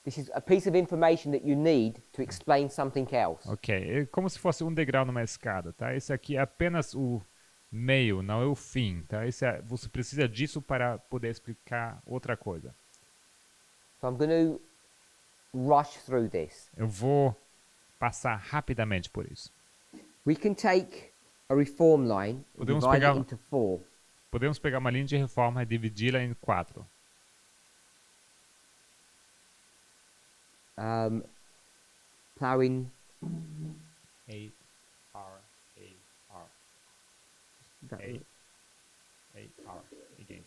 Speaker 1: this is a piece of information that you need to explain something else.
Speaker 2: Ok, é como se fosse um degrau numa escada, tá? Esse aqui é apenas o meio, não é o fim, tá? Você precisa disso para poder explicar outra coisa.
Speaker 1: So I'm going to rush through this.
Speaker 2: Eu vou passar rapidamente por isso.
Speaker 1: We can take a reform line and
Speaker 2: Podemos
Speaker 1: divide
Speaker 2: pegar-
Speaker 1: it into 4.
Speaker 2: Podemos pegar uma linha de reforma e dividi-la em 4.
Speaker 1: Plowing.
Speaker 2: A, R, A, R.
Speaker 1: that-
Speaker 2: A, R, again.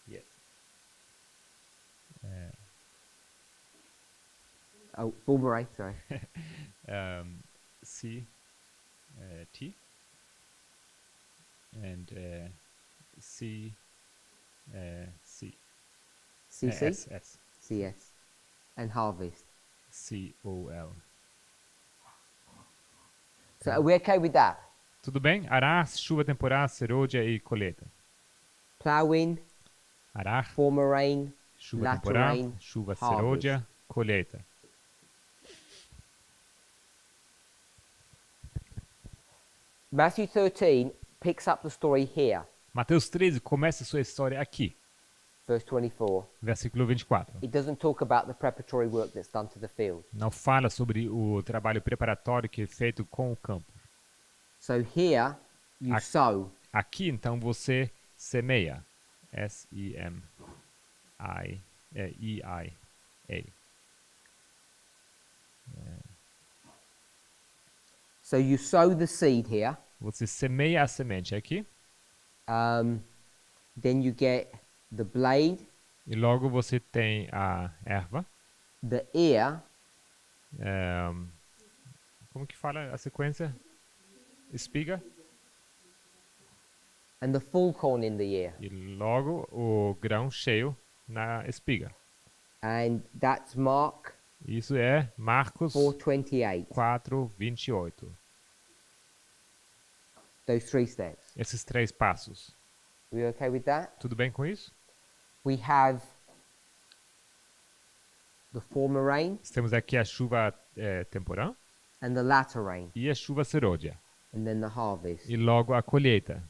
Speaker 2: Yes.
Speaker 1: Oh, Fulbright, sorry.
Speaker 2: C, T, and C, C,
Speaker 1: CC,
Speaker 2: S,
Speaker 1: CS, and harvest.
Speaker 2: C, O, L.
Speaker 1: So are we okay with that?
Speaker 2: Tudo bem? Arar, chuva temporal, serôdia e colheita.
Speaker 1: Plowing,
Speaker 2: Arar,
Speaker 1: former rain,
Speaker 2: chuva
Speaker 1: latter
Speaker 2: temporal,
Speaker 1: rain,
Speaker 2: chuva
Speaker 1: harvest.
Speaker 2: serôdia, colheita.
Speaker 1: Matthew 13 picks up the story here,
Speaker 2: Mateus 13 começa sua história aqui,
Speaker 1: verse 24.
Speaker 2: versículo 24.
Speaker 1: It doesn't talk about the preparatory work that's done to the field.
Speaker 2: Não fala sobre o trabalho preparatório que é feito com o campo.
Speaker 1: So here you
Speaker 2: Ac-
Speaker 1: sow.
Speaker 2: Aqui, então, você semeia. S-E-M-I, E-I-A.
Speaker 1: So you sow the seed here.
Speaker 2: Você semeia a semente aqui
Speaker 1: Then you get the blade,
Speaker 2: e logo você tem a erva.
Speaker 1: the ear,
Speaker 2: Como que fala a sequência? Espiga
Speaker 1: and the full corn in the ear.
Speaker 2: e logo o grão cheio na espiga.
Speaker 1: And that's Mark
Speaker 2: Isso é Marcos
Speaker 1: 4:28.
Speaker 2: 4:28.
Speaker 1: Those 3 steps.
Speaker 2: Esses 3 passos.
Speaker 1: We okay with that?
Speaker 2: Tudo bem com isso?
Speaker 1: We have the former rain
Speaker 2: Temos aqui a chuva temporã
Speaker 1: and the latter rain,
Speaker 2: e a chuva serôdia.
Speaker 1: and then the harvest.
Speaker 2: E logo a colheita.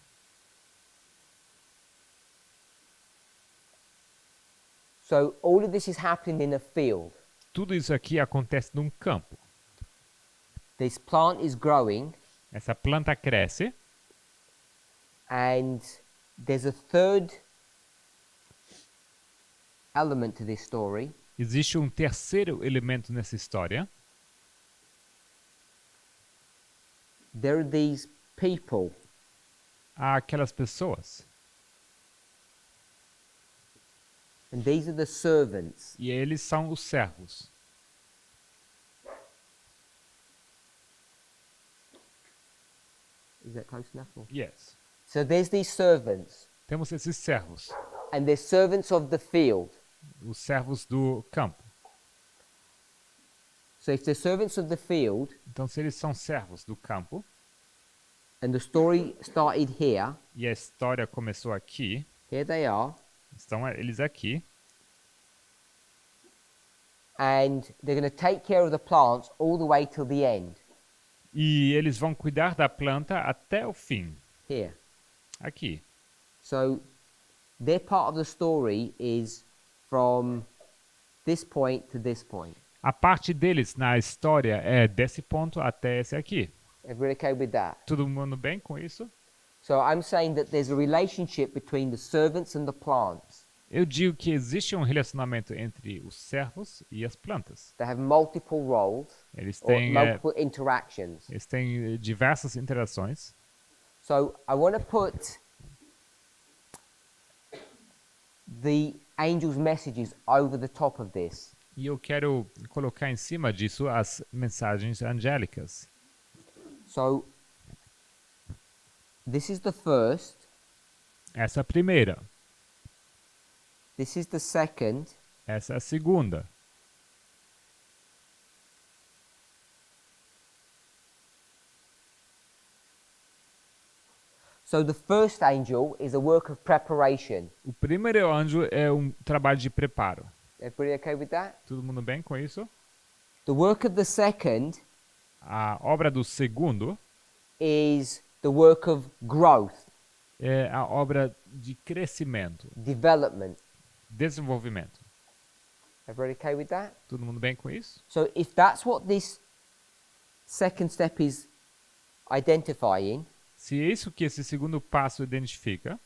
Speaker 1: So all of this is happening in a field.
Speaker 2: Tudo isso aqui acontece num campo.
Speaker 1: This plant is growing,
Speaker 2: Essa planta cresce
Speaker 1: and there's a third element to this story.
Speaker 2: Existe um terceiro elemento nessa história.
Speaker 1: There are these people,
Speaker 2: Há aquelas pessoas.
Speaker 1: and these are the servants.
Speaker 2: E eles são os servos.
Speaker 1: Is that close enough? Or?
Speaker 2: Yes.
Speaker 1: So there's these servants,
Speaker 2: Temos esses servos.
Speaker 1: and they're servants of the field.
Speaker 2: Os servos do campo.
Speaker 1: So if they're servants of the field,
Speaker 2: Então, se eles são servos do campo,
Speaker 1: and the story started here,
Speaker 2: e a história começou aqui,
Speaker 1: here they are,
Speaker 2: estão eles aqui,
Speaker 1: and they're going to take care of the plants all the way till the end.
Speaker 2: e eles vão cuidar da planta até o fim.
Speaker 1: Here.
Speaker 2: Aqui.
Speaker 1: So their part of the story is from this point to this point.
Speaker 2: A parte deles na história é desse ponto até esse aqui.
Speaker 1: Everybody okay with that?
Speaker 2: Todo mundo bem com isso?
Speaker 1: So I'm saying that there's a relationship between the servants and the plants.
Speaker 2: Eu digo que existe um relacionamento entre os servos e as plantas.
Speaker 1: They have multiple roles
Speaker 2: Eles
Speaker 1: or
Speaker 2: têm,
Speaker 1: multiple interactions.
Speaker 2: diversas interações.
Speaker 1: So I want to put the angels' messages over the top of this.
Speaker 2: E eu quero colocar em cima disso as mensagens angélicas.
Speaker 1: So this is the first,
Speaker 2: Essa é a primeira.
Speaker 1: this is the second,
Speaker 2: Essa é a segunda.
Speaker 1: So the first angel is a work of preparation.
Speaker 2: O primeiro anjo é um trabalho de preparo.
Speaker 1: Everybody okay with that?
Speaker 2: Todo mundo bem com isso?
Speaker 1: The work of the second
Speaker 2: A obra do segundo
Speaker 1: is the work of growth,
Speaker 2: é a obra de crescimento,
Speaker 1: development.
Speaker 2: desenvolvimento.
Speaker 1: Everybody okay with that?
Speaker 2: Todo mundo bem com isso?
Speaker 1: So if that's what this second step is identifying,
Speaker 2: Se é isso que esse segundo passo identifica,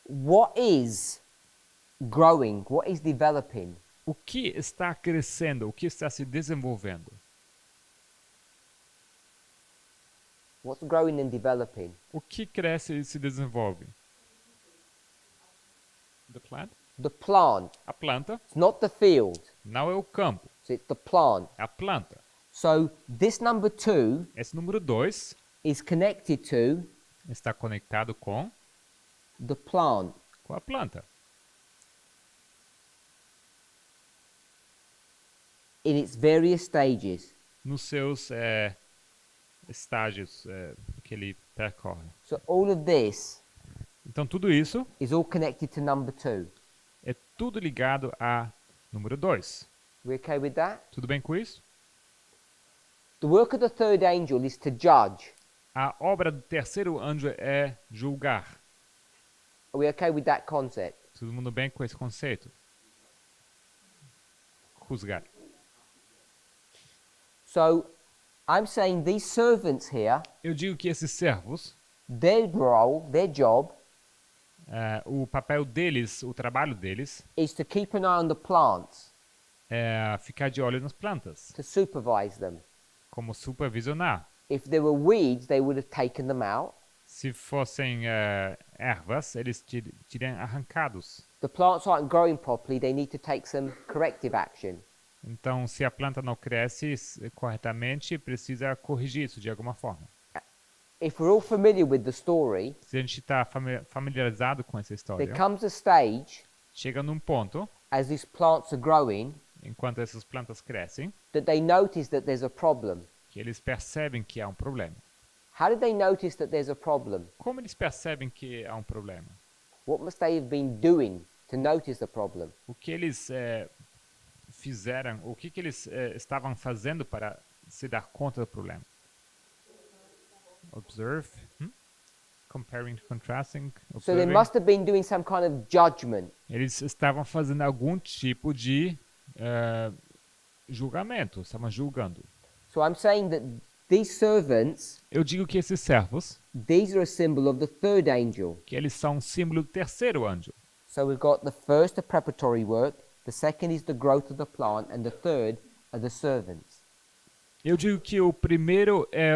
Speaker 1: what is growing? What is developing?
Speaker 2: o que está crescendo, o que está se desenvolvendo?
Speaker 1: What's growing and developing?
Speaker 2: O que cresce e se desenvolve? The plant?
Speaker 1: The plant.
Speaker 2: A planta
Speaker 1: It's not the field.
Speaker 2: não é o campo,
Speaker 1: So it's the plant.
Speaker 2: é a planta.
Speaker 1: So this number 2
Speaker 2: Esse número 2
Speaker 1: is connected to
Speaker 2: está conectado
Speaker 1: the plant.
Speaker 2: com a planta,
Speaker 1: In its various stages.
Speaker 2: nos seus estágios que ele percorre.
Speaker 1: So all of this
Speaker 2: Então tudo isso
Speaker 1: is all connected to number 2.
Speaker 2: é tudo ligado a número 2.
Speaker 1: We okay with that?
Speaker 2: Tudo bem com isso?
Speaker 1: The work of the third angel is to judge.
Speaker 2: A obra do terceiro anjo é julgar.
Speaker 1: Are we okay with that concept?
Speaker 2: Todo mundo bem com esse conceito? Juzgar.
Speaker 1: So I'm saying these servants here,
Speaker 2: Eu digo que esses servos,
Speaker 1: their role, their job
Speaker 2: o papel deles, o trabalho deles,
Speaker 1: is to keep an eye on the plants,
Speaker 2: é ficar de olho nas plantas,
Speaker 1: to supervise them.
Speaker 2: como supervisionar.
Speaker 1: If there were weeds, they would have taken them out.
Speaker 2: Se fossem ervas, eles teriam arrancados.
Speaker 1: The plants aren't growing properly, they need to take some corrective action.
Speaker 2: Então, se a planta não cresce corretamente, precisa corrigir isso de alguma forma.
Speaker 1: If we're all familiar with the story,
Speaker 2: Se a gente está familiarizado com essa
Speaker 1: there
Speaker 2: história,
Speaker 1: comes a stage
Speaker 2: chega num ponto,
Speaker 1: as these plants are growing
Speaker 2: enquanto essas plantas crescem,
Speaker 1: that they notice that there's a problem.
Speaker 2: que eles percebem que há um problema.
Speaker 1: How did they notice that there's a problem?
Speaker 2: Como eles percebem que há um problema?
Speaker 1: What must they have been doing to notice the problem?
Speaker 2: O que eles fizeram, o que eles estavam fazendo para se dar conta do problema? Observe, comparing, contrasting,
Speaker 1: So they
Speaker 2: observing.
Speaker 1: must have been doing some kind of judgment.
Speaker 2: Eles estavam fazendo algum tipo de julgamento, estavam julgando.
Speaker 1: So I'm saying that these servants,
Speaker 2: Eu digo que esses servos,
Speaker 1: these are a symbol of the third angel.
Speaker 2: que eles são um símbolo do terceiro anjo.
Speaker 1: So we've got the first, the preparatory work, the second is the growth of the plant, and the third are the servants.
Speaker 2: Eu digo que o primeiro é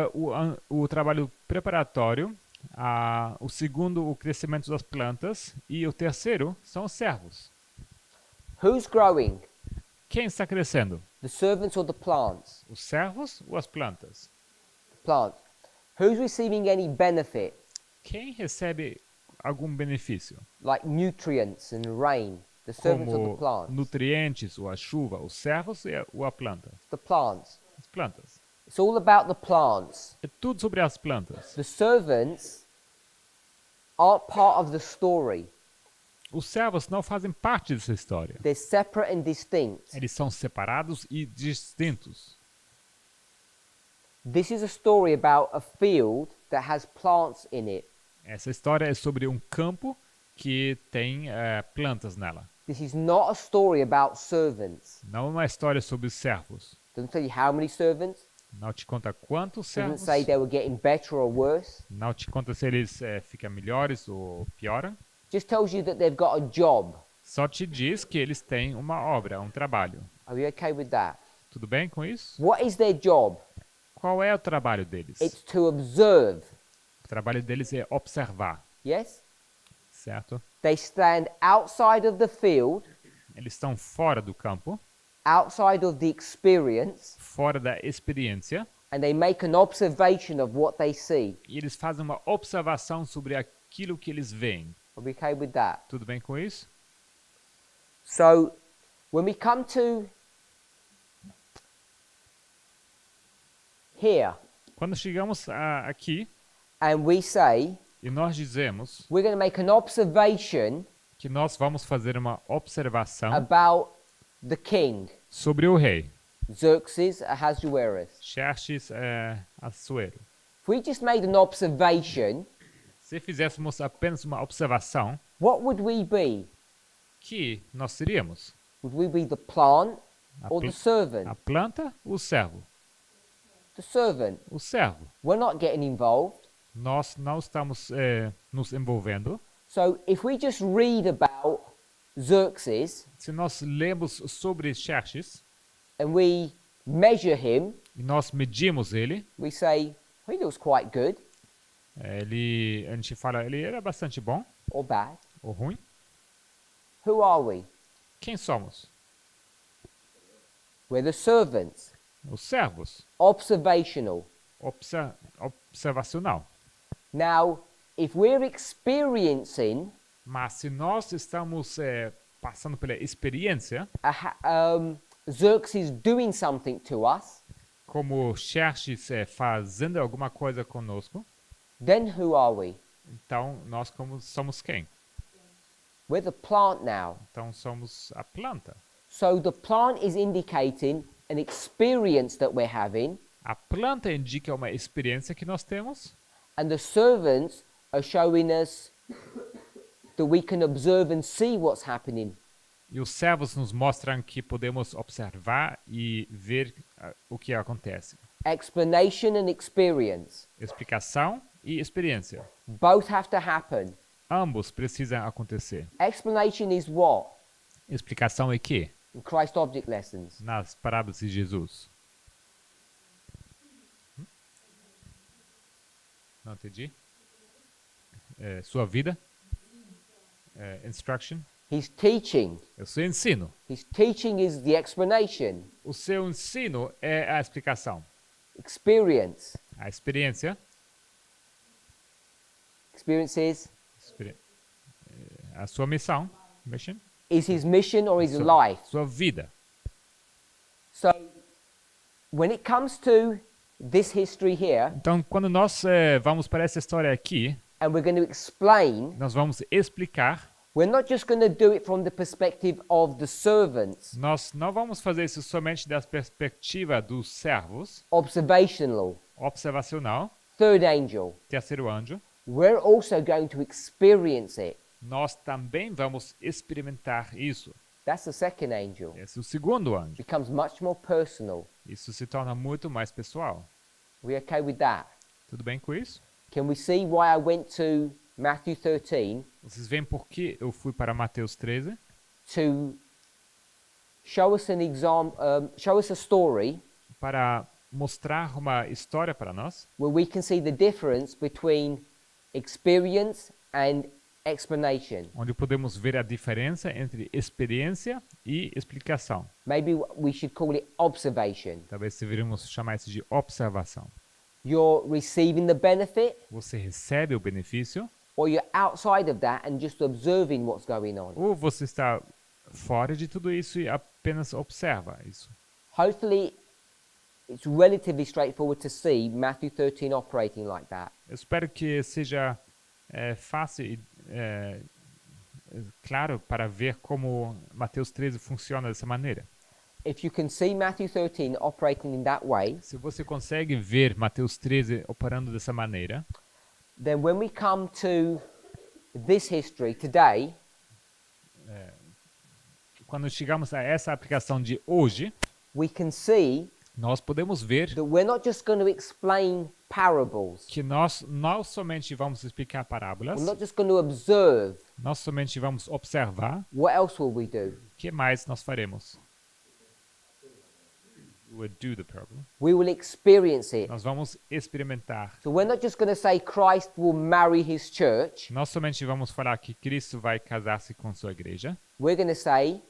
Speaker 2: o trabalho preparatório, o segundo o crescimento das plantas e o terceiro são os servos.
Speaker 1: Who's growing?
Speaker 2: Quem está crescendo?
Speaker 1: The servants or the plants?
Speaker 2: Os servos ou as plantas?
Speaker 1: The plants. Who's receiving any benefit,
Speaker 2: Quem recebe algum benefício?
Speaker 1: like nutrients and rain? The servants or the
Speaker 2: Como
Speaker 1: plants?
Speaker 2: nutrientes ou a chuva, os servos ou a planta?
Speaker 1: The plants.
Speaker 2: As plantas.
Speaker 1: It's all about the plants.
Speaker 2: É tudo sobre as plantas.
Speaker 1: The servants aren't part of the story.
Speaker 2: Os servos não fazem parte dessa história.
Speaker 1: They're separate and distinct.
Speaker 2: Eles são separados e distintos.
Speaker 1: This is a story about a field that has plants in it.
Speaker 2: Essa história é sobre um campo que tem plantas nela.
Speaker 1: This is not a story about servants.
Speaker 2: Não é uma história sobre servos.
Speaker 1: Doesn't tell you how many servants.
Speaker 2: Não te conta quantos
Speaker 1: Doesn't
Speaker 2: servos.
Speaker 1: say they were getting better or worse.
Speaker 2: Não te conta se eles ficam melhores ou pioram.
Speaker 1: Just tells you that they've got a job.
Speaker 2: Só te diz que eles têm uma obra, um trabalho.
Speaker 1: Are you okay with that?
Speaker 2: Tudo bem com isso?
Speaker 1: What is their job?
Speaker 2: Qual é o trabalho deles?
Speaker 1: It's to observe.
Speaker 2: O trabalho deles é observar,
Speaker 1: Yes?
Speaker 2: certo?
Speaker 1: They stand outside of the field,
Speaker 2: Eles estão fora do campo,
Speaker 1: outside of the experience,
Speaker 2: fora da experiência,
Speaker 1: and they make an observation of what they see.
Speaker 2: e eles fazem uma observação sobre aquilo que eles veem.
Speaker 1: Are we okay with that?
Speaker 2: Tudo bem com isso?
Speaker 1: So, when we come to here,
Speaker 2: Quando chegamos aqui
Speaker 1: and we say,
Speaker 2: E nós dizemos
Speaker 1: we're going to make an observation
Speaker 2: que nós vamos fazer uma observação
Speaker 1: about the king,
Speaker 2: sobre o rei,
Speaker 1: Xerxes Ahasuerus.
Speaker 2: Xerxes Assuero.
Speaker 1: If we just made an observation,
Speaker 2: Se fizéssemos apenas uma observação,
Speaker 1: what would we be?
Speaker 2: que nós seríamos?
Speaker 1: Would we be the plant
Speaker 2: A,
Speaker 1: or
Speaker 2: pl-
Speaker 1: the servant?
Speaker 2: a planta, o servo?
Speaker 1: The servant.
Speaker 2: O servo.
Speaker 1: We're not getting involved.
Speaker 2: Nós não estamos nos envolvendo.
Speaker 1: So if we just read about Xerxes
Speaker 2: Se nós lemos sobre Xerxes
Speaker 1: and we measure him,
Speaker 2: e nós medimos ele,
Speaker 1: we say, well, he looks quite good
Speaker 2: a gente fala, ele era bastante bom
Speaker 1: or bad.
Speaker 2: ou ruim.
Speaker 1: Who are we?
Speaker 2: Quem somos?
Speaker 1: We're the servants.
Speaker 2: Os servos.
Speaker 1: Observational.
Speaker 2: Observacional.
Speaker 1: Now, if we're experiencing
Speaker 2: Mas se nós estamos passando pela experiência,
Speaker 1: Xerxes doing something to us,
Speaker 2: como Xerxes fazendo alguma coisa conosco,
Speaker 1: then who are we?
Speaker 2: então nós somos quem?
Speaker 1: We're the plant now.
Speaker 2: Então somos a planta.
Speaker 1: So the plant is indicating an experience that we're having,
Speaker 2: A planta indica uma experiência que nós temos,
Speaker 1: and the servants are showing us that we can observe and see what's happening.
Speaker 2: e os servos nos mostram que podemos observar e ver o que acontece.
Speaker 1: Explanation and experience.
Speaker 2: Explicação e experiência.
Speaker 1: Both have to happen.
Speaker 2: Ambos precisam acontecer.
Speaker 1: Explanation is what?
Speaker 2: Explicação é que?
Speaker 1: In Christ Object Lessons.
Speaker 2: Nas parábolas de Jesus. Não entendi. Sua vida. Instruction.
Speaker 1: He's teaching.
Speaker 2: O seu ensino.
Speaker 1: His teaching is the explanation.
Speaker 2: O seu ensino é a explicação.
Speaker 1: Experience.
Speaker 2: A experiência.
Speaker 1: Experience is
Speaker 2: A sua missão. Mission.
Speaker 1: his mission or his life.
Speaker 2: Sua vida.
Speaker 1: So, when it comes to this history here,
Speaker 2: Então, quando nós vamos para essa história aqui,
Speaker 1: and we're going to explain,
Speaker 2: nós vamos explicar.
Speaker 1: we're not just going to do it from the perspective of the servants,
Speaker 2: Nós não vamos fazer isso somente da perspectiva dos servos,
Speaker 1: observational,
Speaker 2: observacional,
Speaker 1: third angel.
Speaker 2: terceiro anjo.
Speaker 1: We're also going to experience it.
Speaker 2: Nós também vamos experimentar isso.
Speaker 1: That's the second angel.
Speaker 2: Esse é o segundo anjo.
Speaker 1: Becomes much more personal.
Speaker 2: Isso se torna muito mais pessoal.
Speaker 1: We okay with that?
Speaker 2: Tudo bem com isso?
Speaker 1: Can we see why I went to Matthew 13
Speaker 2: Vocês veem por que eu fui para Mateus 13?
Speaker 1: to show us an example, show us a story
Speaker 2: Para mostrar uma história para nós,
Speaker 1: where we can see the difference between experience and explanation.
Speaker 2: onde podemos ver a diferença entre experiência e explicação.
Speaker 1: Maybe we should call it observation.
Speaker 2: Talvez deveríamos chamar isso de observação.
Speaker 1: You're receiving the benefit,
Speaker 2: Você recebe o benefício,
Speaker 1: or you're outside of that and just observing what's going on.
Speaker 2: ou você está fora de tudo isso e apenas observa isso.
Speaker 1: Hopefully, it's relatively straightforward to see Matthew 13 operating like that.
Speaker 2: Eu espero que seja fácil e claro para ver como Mateus 13 funciona dessa maneira.
Speaker 1: If you can see Matthew 13 operating in that way,
Speaker 2: Se você consegue ver Mateus 13 operando dessa maneira,
Speaker 1: then when we come to this history today,
Speaker 2: quando chegamos a essa aplicação de hoje,
Speaker 1: we can see
Speaker 2: nós podemos ver
Speaker 1: that we're not just going to explain parables.
Speaker 2: que nós não somente vamos explicar parábolas,
Speaker 1: We're not just going to observe.
Speaker 2: nós somente vamos observar.
Speaker 1: What else will we do?
Speaker 2: O que mais nós faremos? We will do the parable.
Speaker 1: We will experience it.
Speaker 2: Nós vamos experimentar.
Speaker 1: So we're not just going to say Christ will marry his church.
Speaker 2: Nós somente vamos falar que Cristo vai casar-se com sua igreja.
Speaker 1: We're going to say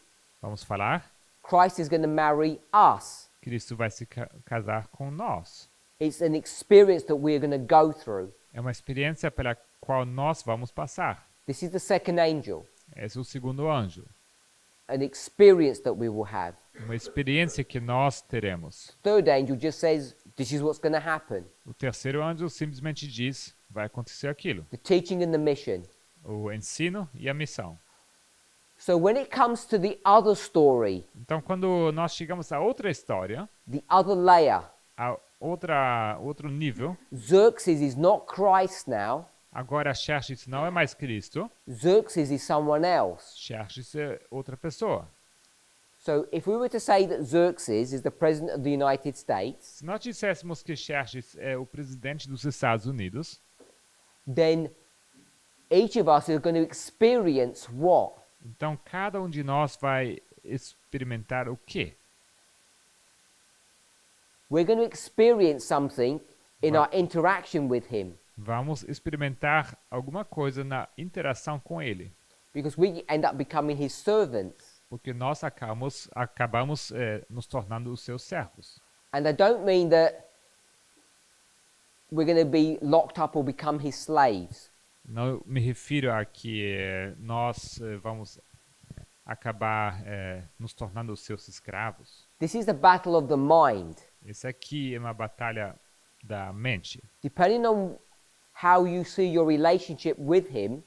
Speaker 2: Vamos falar
Speaker 1: Christ is going to marry us.
Speaker 2: Cristo vai se casar com nós.
Speaker 1: It's an experience that we're going to go through.
Speaker 2: É uma experiência pela qual nós vamos passar.
Speaker 1: This is the second angel.
Speaker 2: Esse é o segundo anjo.
Speaker 1: An experience that we will have.
Speaker 2: Uma experiência que nós teremos.
Speaker 1: Third angel just says this is what's going to happen.
Speaker 2: O terceiro anjo simplesmente diz: vai acontecer aquilo.
Speaker 1: The teaching and the mission.
Speaker 2: O ensino e a missão.
Speaker 1: So when it comes to the other story,
Speaker 2: Então, quando nós chegamos a outra história,
Speaker 1: the other layer,
Speaker 2: a outro nível,
Speaker 1: Xerxes is not Christ now.
Speaker 2: agora Xerxes não é mais Cristo,
Speaker 1: Xerxes is someone else.
Speaker 2: Xerxes é outra pessoa.
Speaker 1: So if we were to say that Xerxes is the president of the United States,
Speaker 2: Se nós disséssemos que Xerxes é o presidente dos Estados Unidos,
Speaker 1: then each of us is going to experience what?
Speaker 2: então cada um de nós vai experimentar o quê?
Speaker 1: We're going to experience something in our interaction with him,
Speaker 2: Vamos experimentar alguma coisa na interação com ele,
Speaker 1: because we end up becoming his servants.
Speaker 2: porque nós acabamos nos tornando os seus servos.
Speaker 1: And I don't mean that we're going to be locked up or become his slaves.
Speaker 2: Não me refiro a que nós vamos acabar nos tornando os seus escravos.
Speaker 1: This is the battle of the mind.
Speaker 2: Esse aqui é uma batalha da mente.
Speaker 1: Depending on how you see your relationship with him,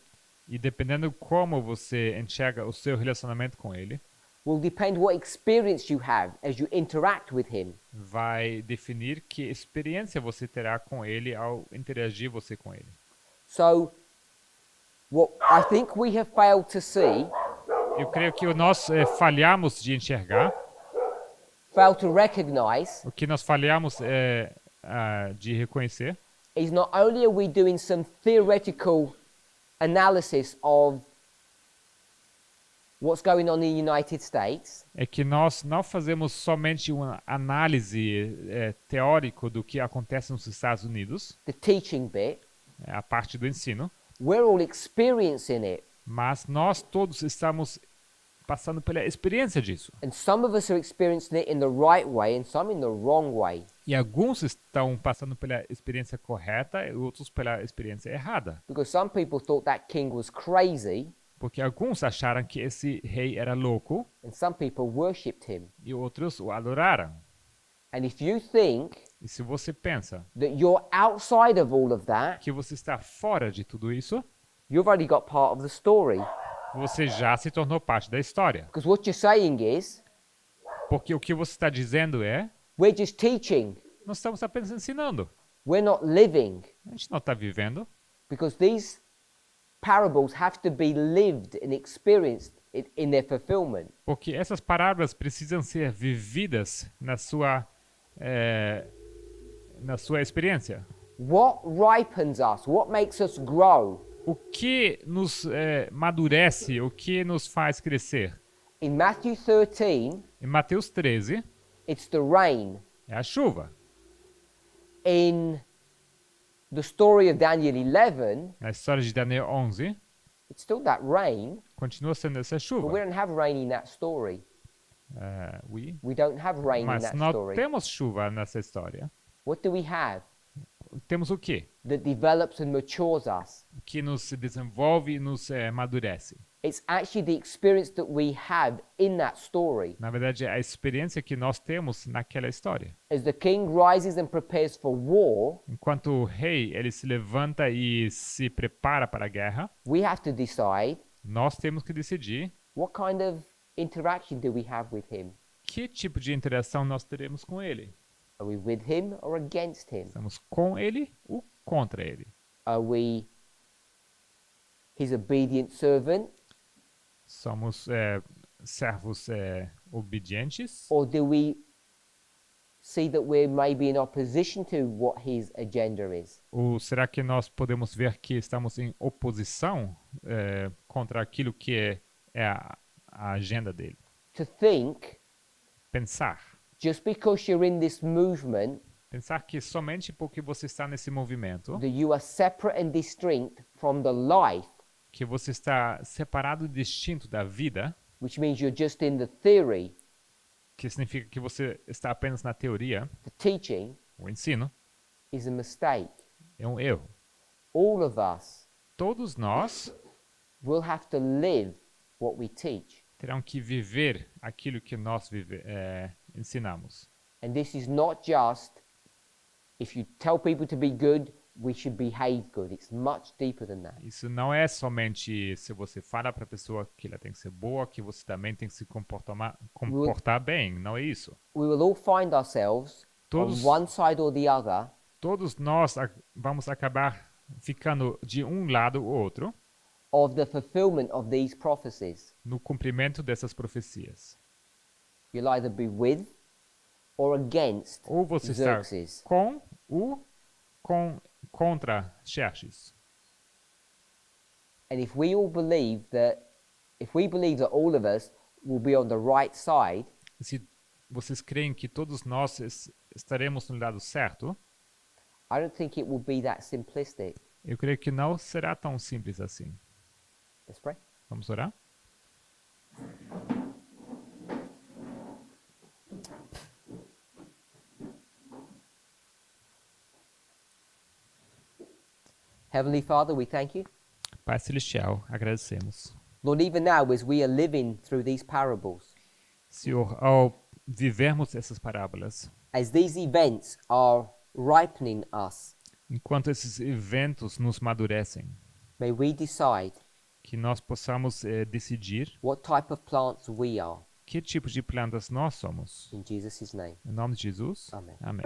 Speaker 2: E dependendo como você enxerga o seu relacionamento com ele,
Speaker 1: will depend what experience you have as you interact with him.
Speaker 2: vai definir que experiência você terá com ele ao interagir você com ele.
Speaker 1: So, what I think we have failed to see,
Speaker 2: Eu creio que nós falhamos de enxergar,
Speaker 1: failed to recognize,
Speaker 2: o que nós falhamos de reconhecer,
Speaker 1: is not only are we doing some theoretical analysis of what's going on in the United States,
Speaker 2: é que nós não fazemos somente uma análise teórica do que acontece nos Estados Unidos,
Speaker 1: the teaching bit,
Speaker 2: a parte do ensino,
Speaker 1: we're all experiencing it.
Speaker 2: mas nós todos estamos passando pela experiência disso.
Speaker 1: And some of us are experiencing it in the right way and some in the wrong way.
Speaker 2: E alguns estão passando pela experiência correta e outros pela experiência errada.
Speaker 1: Because some people thought that king was crazy
Speaker 2: Porque alguns acharam que esse rei era louco
Speaker 1: and some people worshipped him.
Speaker 2: e outros o adoraram.
Speaker 1: And if you think
Speaker 2: E se você pensa
Speaker 1: that you're outside of all of that,
Speaker 2: que você está fora de tudo isso,
Speaker 1: you've already got part of the story.
Speaker 2: você já se tornou parte da história.
Speaker 1: Because what you're saying is,
Speaker 2: Porque o que você está dizendo é,
Speaker 1: we're just teaching.
Speaker 2: nós estamos apenas ensinando.
Speaker 1: We're not living.
Speaker 2: A gente não está vivendo,
Speaker 1: Because these parables have to be lived and experienced in their fulfillment.
Speaker 2: porque essas parábolas precisam ser vividas na sua experiência.
Speaker 1: What ripens us? What makes us grow?
Speaker 2: O que nos amadurece, o que nos faz crescer?
Speaker 1: In Matthew 13,
Speaker 2: Em Mateus 13,
Speaker 1: it's the rain.
Speaker 2: é a chuva.
Speaker 1: In the story of Daniel 11,
Speaker 2: Na história de Daniel 11,
Speaker 1: it's still that rain,
Speaker 2: continua sendo essa
Speaker 1: but we
Speaker 2: chuva.
Speaker 1: don't have rain in that story. We don't have rain in
Speaker 2: Mas
Speaker 1: that
Speaker 2: não
Speaker 1: story.
Speaker 2: temos chuva nessa história.
Speaker 1: What do we have
Speaker 2: Temos o quê?
Speaker 1: that develops and matures us?
Speaker 2: O que nos desenvolve e nos amadurece.
Speaker 1: It's actually the experience that we have in that story.
Speaker 2: Na verdade, é a experiência que nós temos naquela história.
Speaker 1: As the king rises and prepares for war,
Speaker 2: Enquanto o rei ele se levanta e se prepara para a guerra,
Speaker 1: we have to decide
Speaker 2: nós temos que decidir
Speaker 1: what kind of interaction do we have with him?
Speaker 2: que tipo de interação nós teremos com ele.
Speaker 1: Are we with him or against him?
Speaker 2: Estamos com ele ou contra ele?
Speaker 1: Are we his obedient servant,
Speaker 2: Somos servos obedientes?
Speaker 1: or do we see that we're maybe in opposition to what his agenda is?
Speaker 2: Ou será que nós podemos ver que estamos em oposição contra aquilo que é a agenda dele?
Speaker 1: To think,
Speaker 2: Pensar.
Speaker 1: just because you're in this movement,
Speaker 2: Pensar que somente porque você está nesse movimento,
Speaker 1: that you are separate and distinct from the life,
Speaker 2: que você está separado e distinto da vida,
Speaker 1: which means you're just in the theory,
Speaker 2: que significa que você está apenas na teoria,
Speaker 1: the teaching,
Speaker 2: o ensino,
Speaker 1: is a mistake.
Speaker 2: é um erro.
Speaker 1: All of us
Speaker 2: Todos nós
Speaker 1: will have to live what we teach.
Speaker 2: terão que viver aquilo que nós ensinamos.
Speaker 1: And this is not just if you tell people to be good, we should behave good. It's much deeper than that.
Speaker 2: Isso não é somente se você fala para a pessoa que ela tem que ser boa, que você também tem que se comportar bem. Não é isso.
Speaker 1: We will all find ourselves
Speaker 2: Todos-
Speaker 1: on one side or the other
Speaker 2: Todos nós vamos acabar ficando de um lado ou outro
Speaker 1: of the fulfillment of these prophecies.
Speaker 2: no cumprimento dessas profecias.
Speaker 1: You'll either be with or against
Speaker 2: Ou você está
Speaker 1: Xerxes.
Speaker 2: com ou contra Xerxes.
Speaker 1: And if we believe that all of us will be on the right side,
Speaker 2: E se vocês creem que todos nós estaremos no lado certo,
Speaker 1: I don't think it will be that simplistic.
Speaker 2: eu creio que não será tão simples assim.
Speaker 1: Let's pray.
Speaker 2: Vamos orar?
Speaker 1: Heavenly Father, we thank you.
Speaker 2: Pai Celestial, agradecemos.
Speaker 1: Lord, even now as we are living through these parables,
Speaker 2: Senhor, ao vivermos essas parábolas,
Speaker 1: as these events are ripening us,
Speaker 2: enquanto esses eventos nos amadurecem,
Speaker 1: may we decide
Speaker 2: que nós possamos decidir
Speaker 1: what type of plants we are.
Speaker 2: que tipo de plantas nós somos.
Speaker 1: In Jesus' name.
Speaker 2: Em nome de Jesus.
Speaker 1: Amém.
Speaker 2: Amém.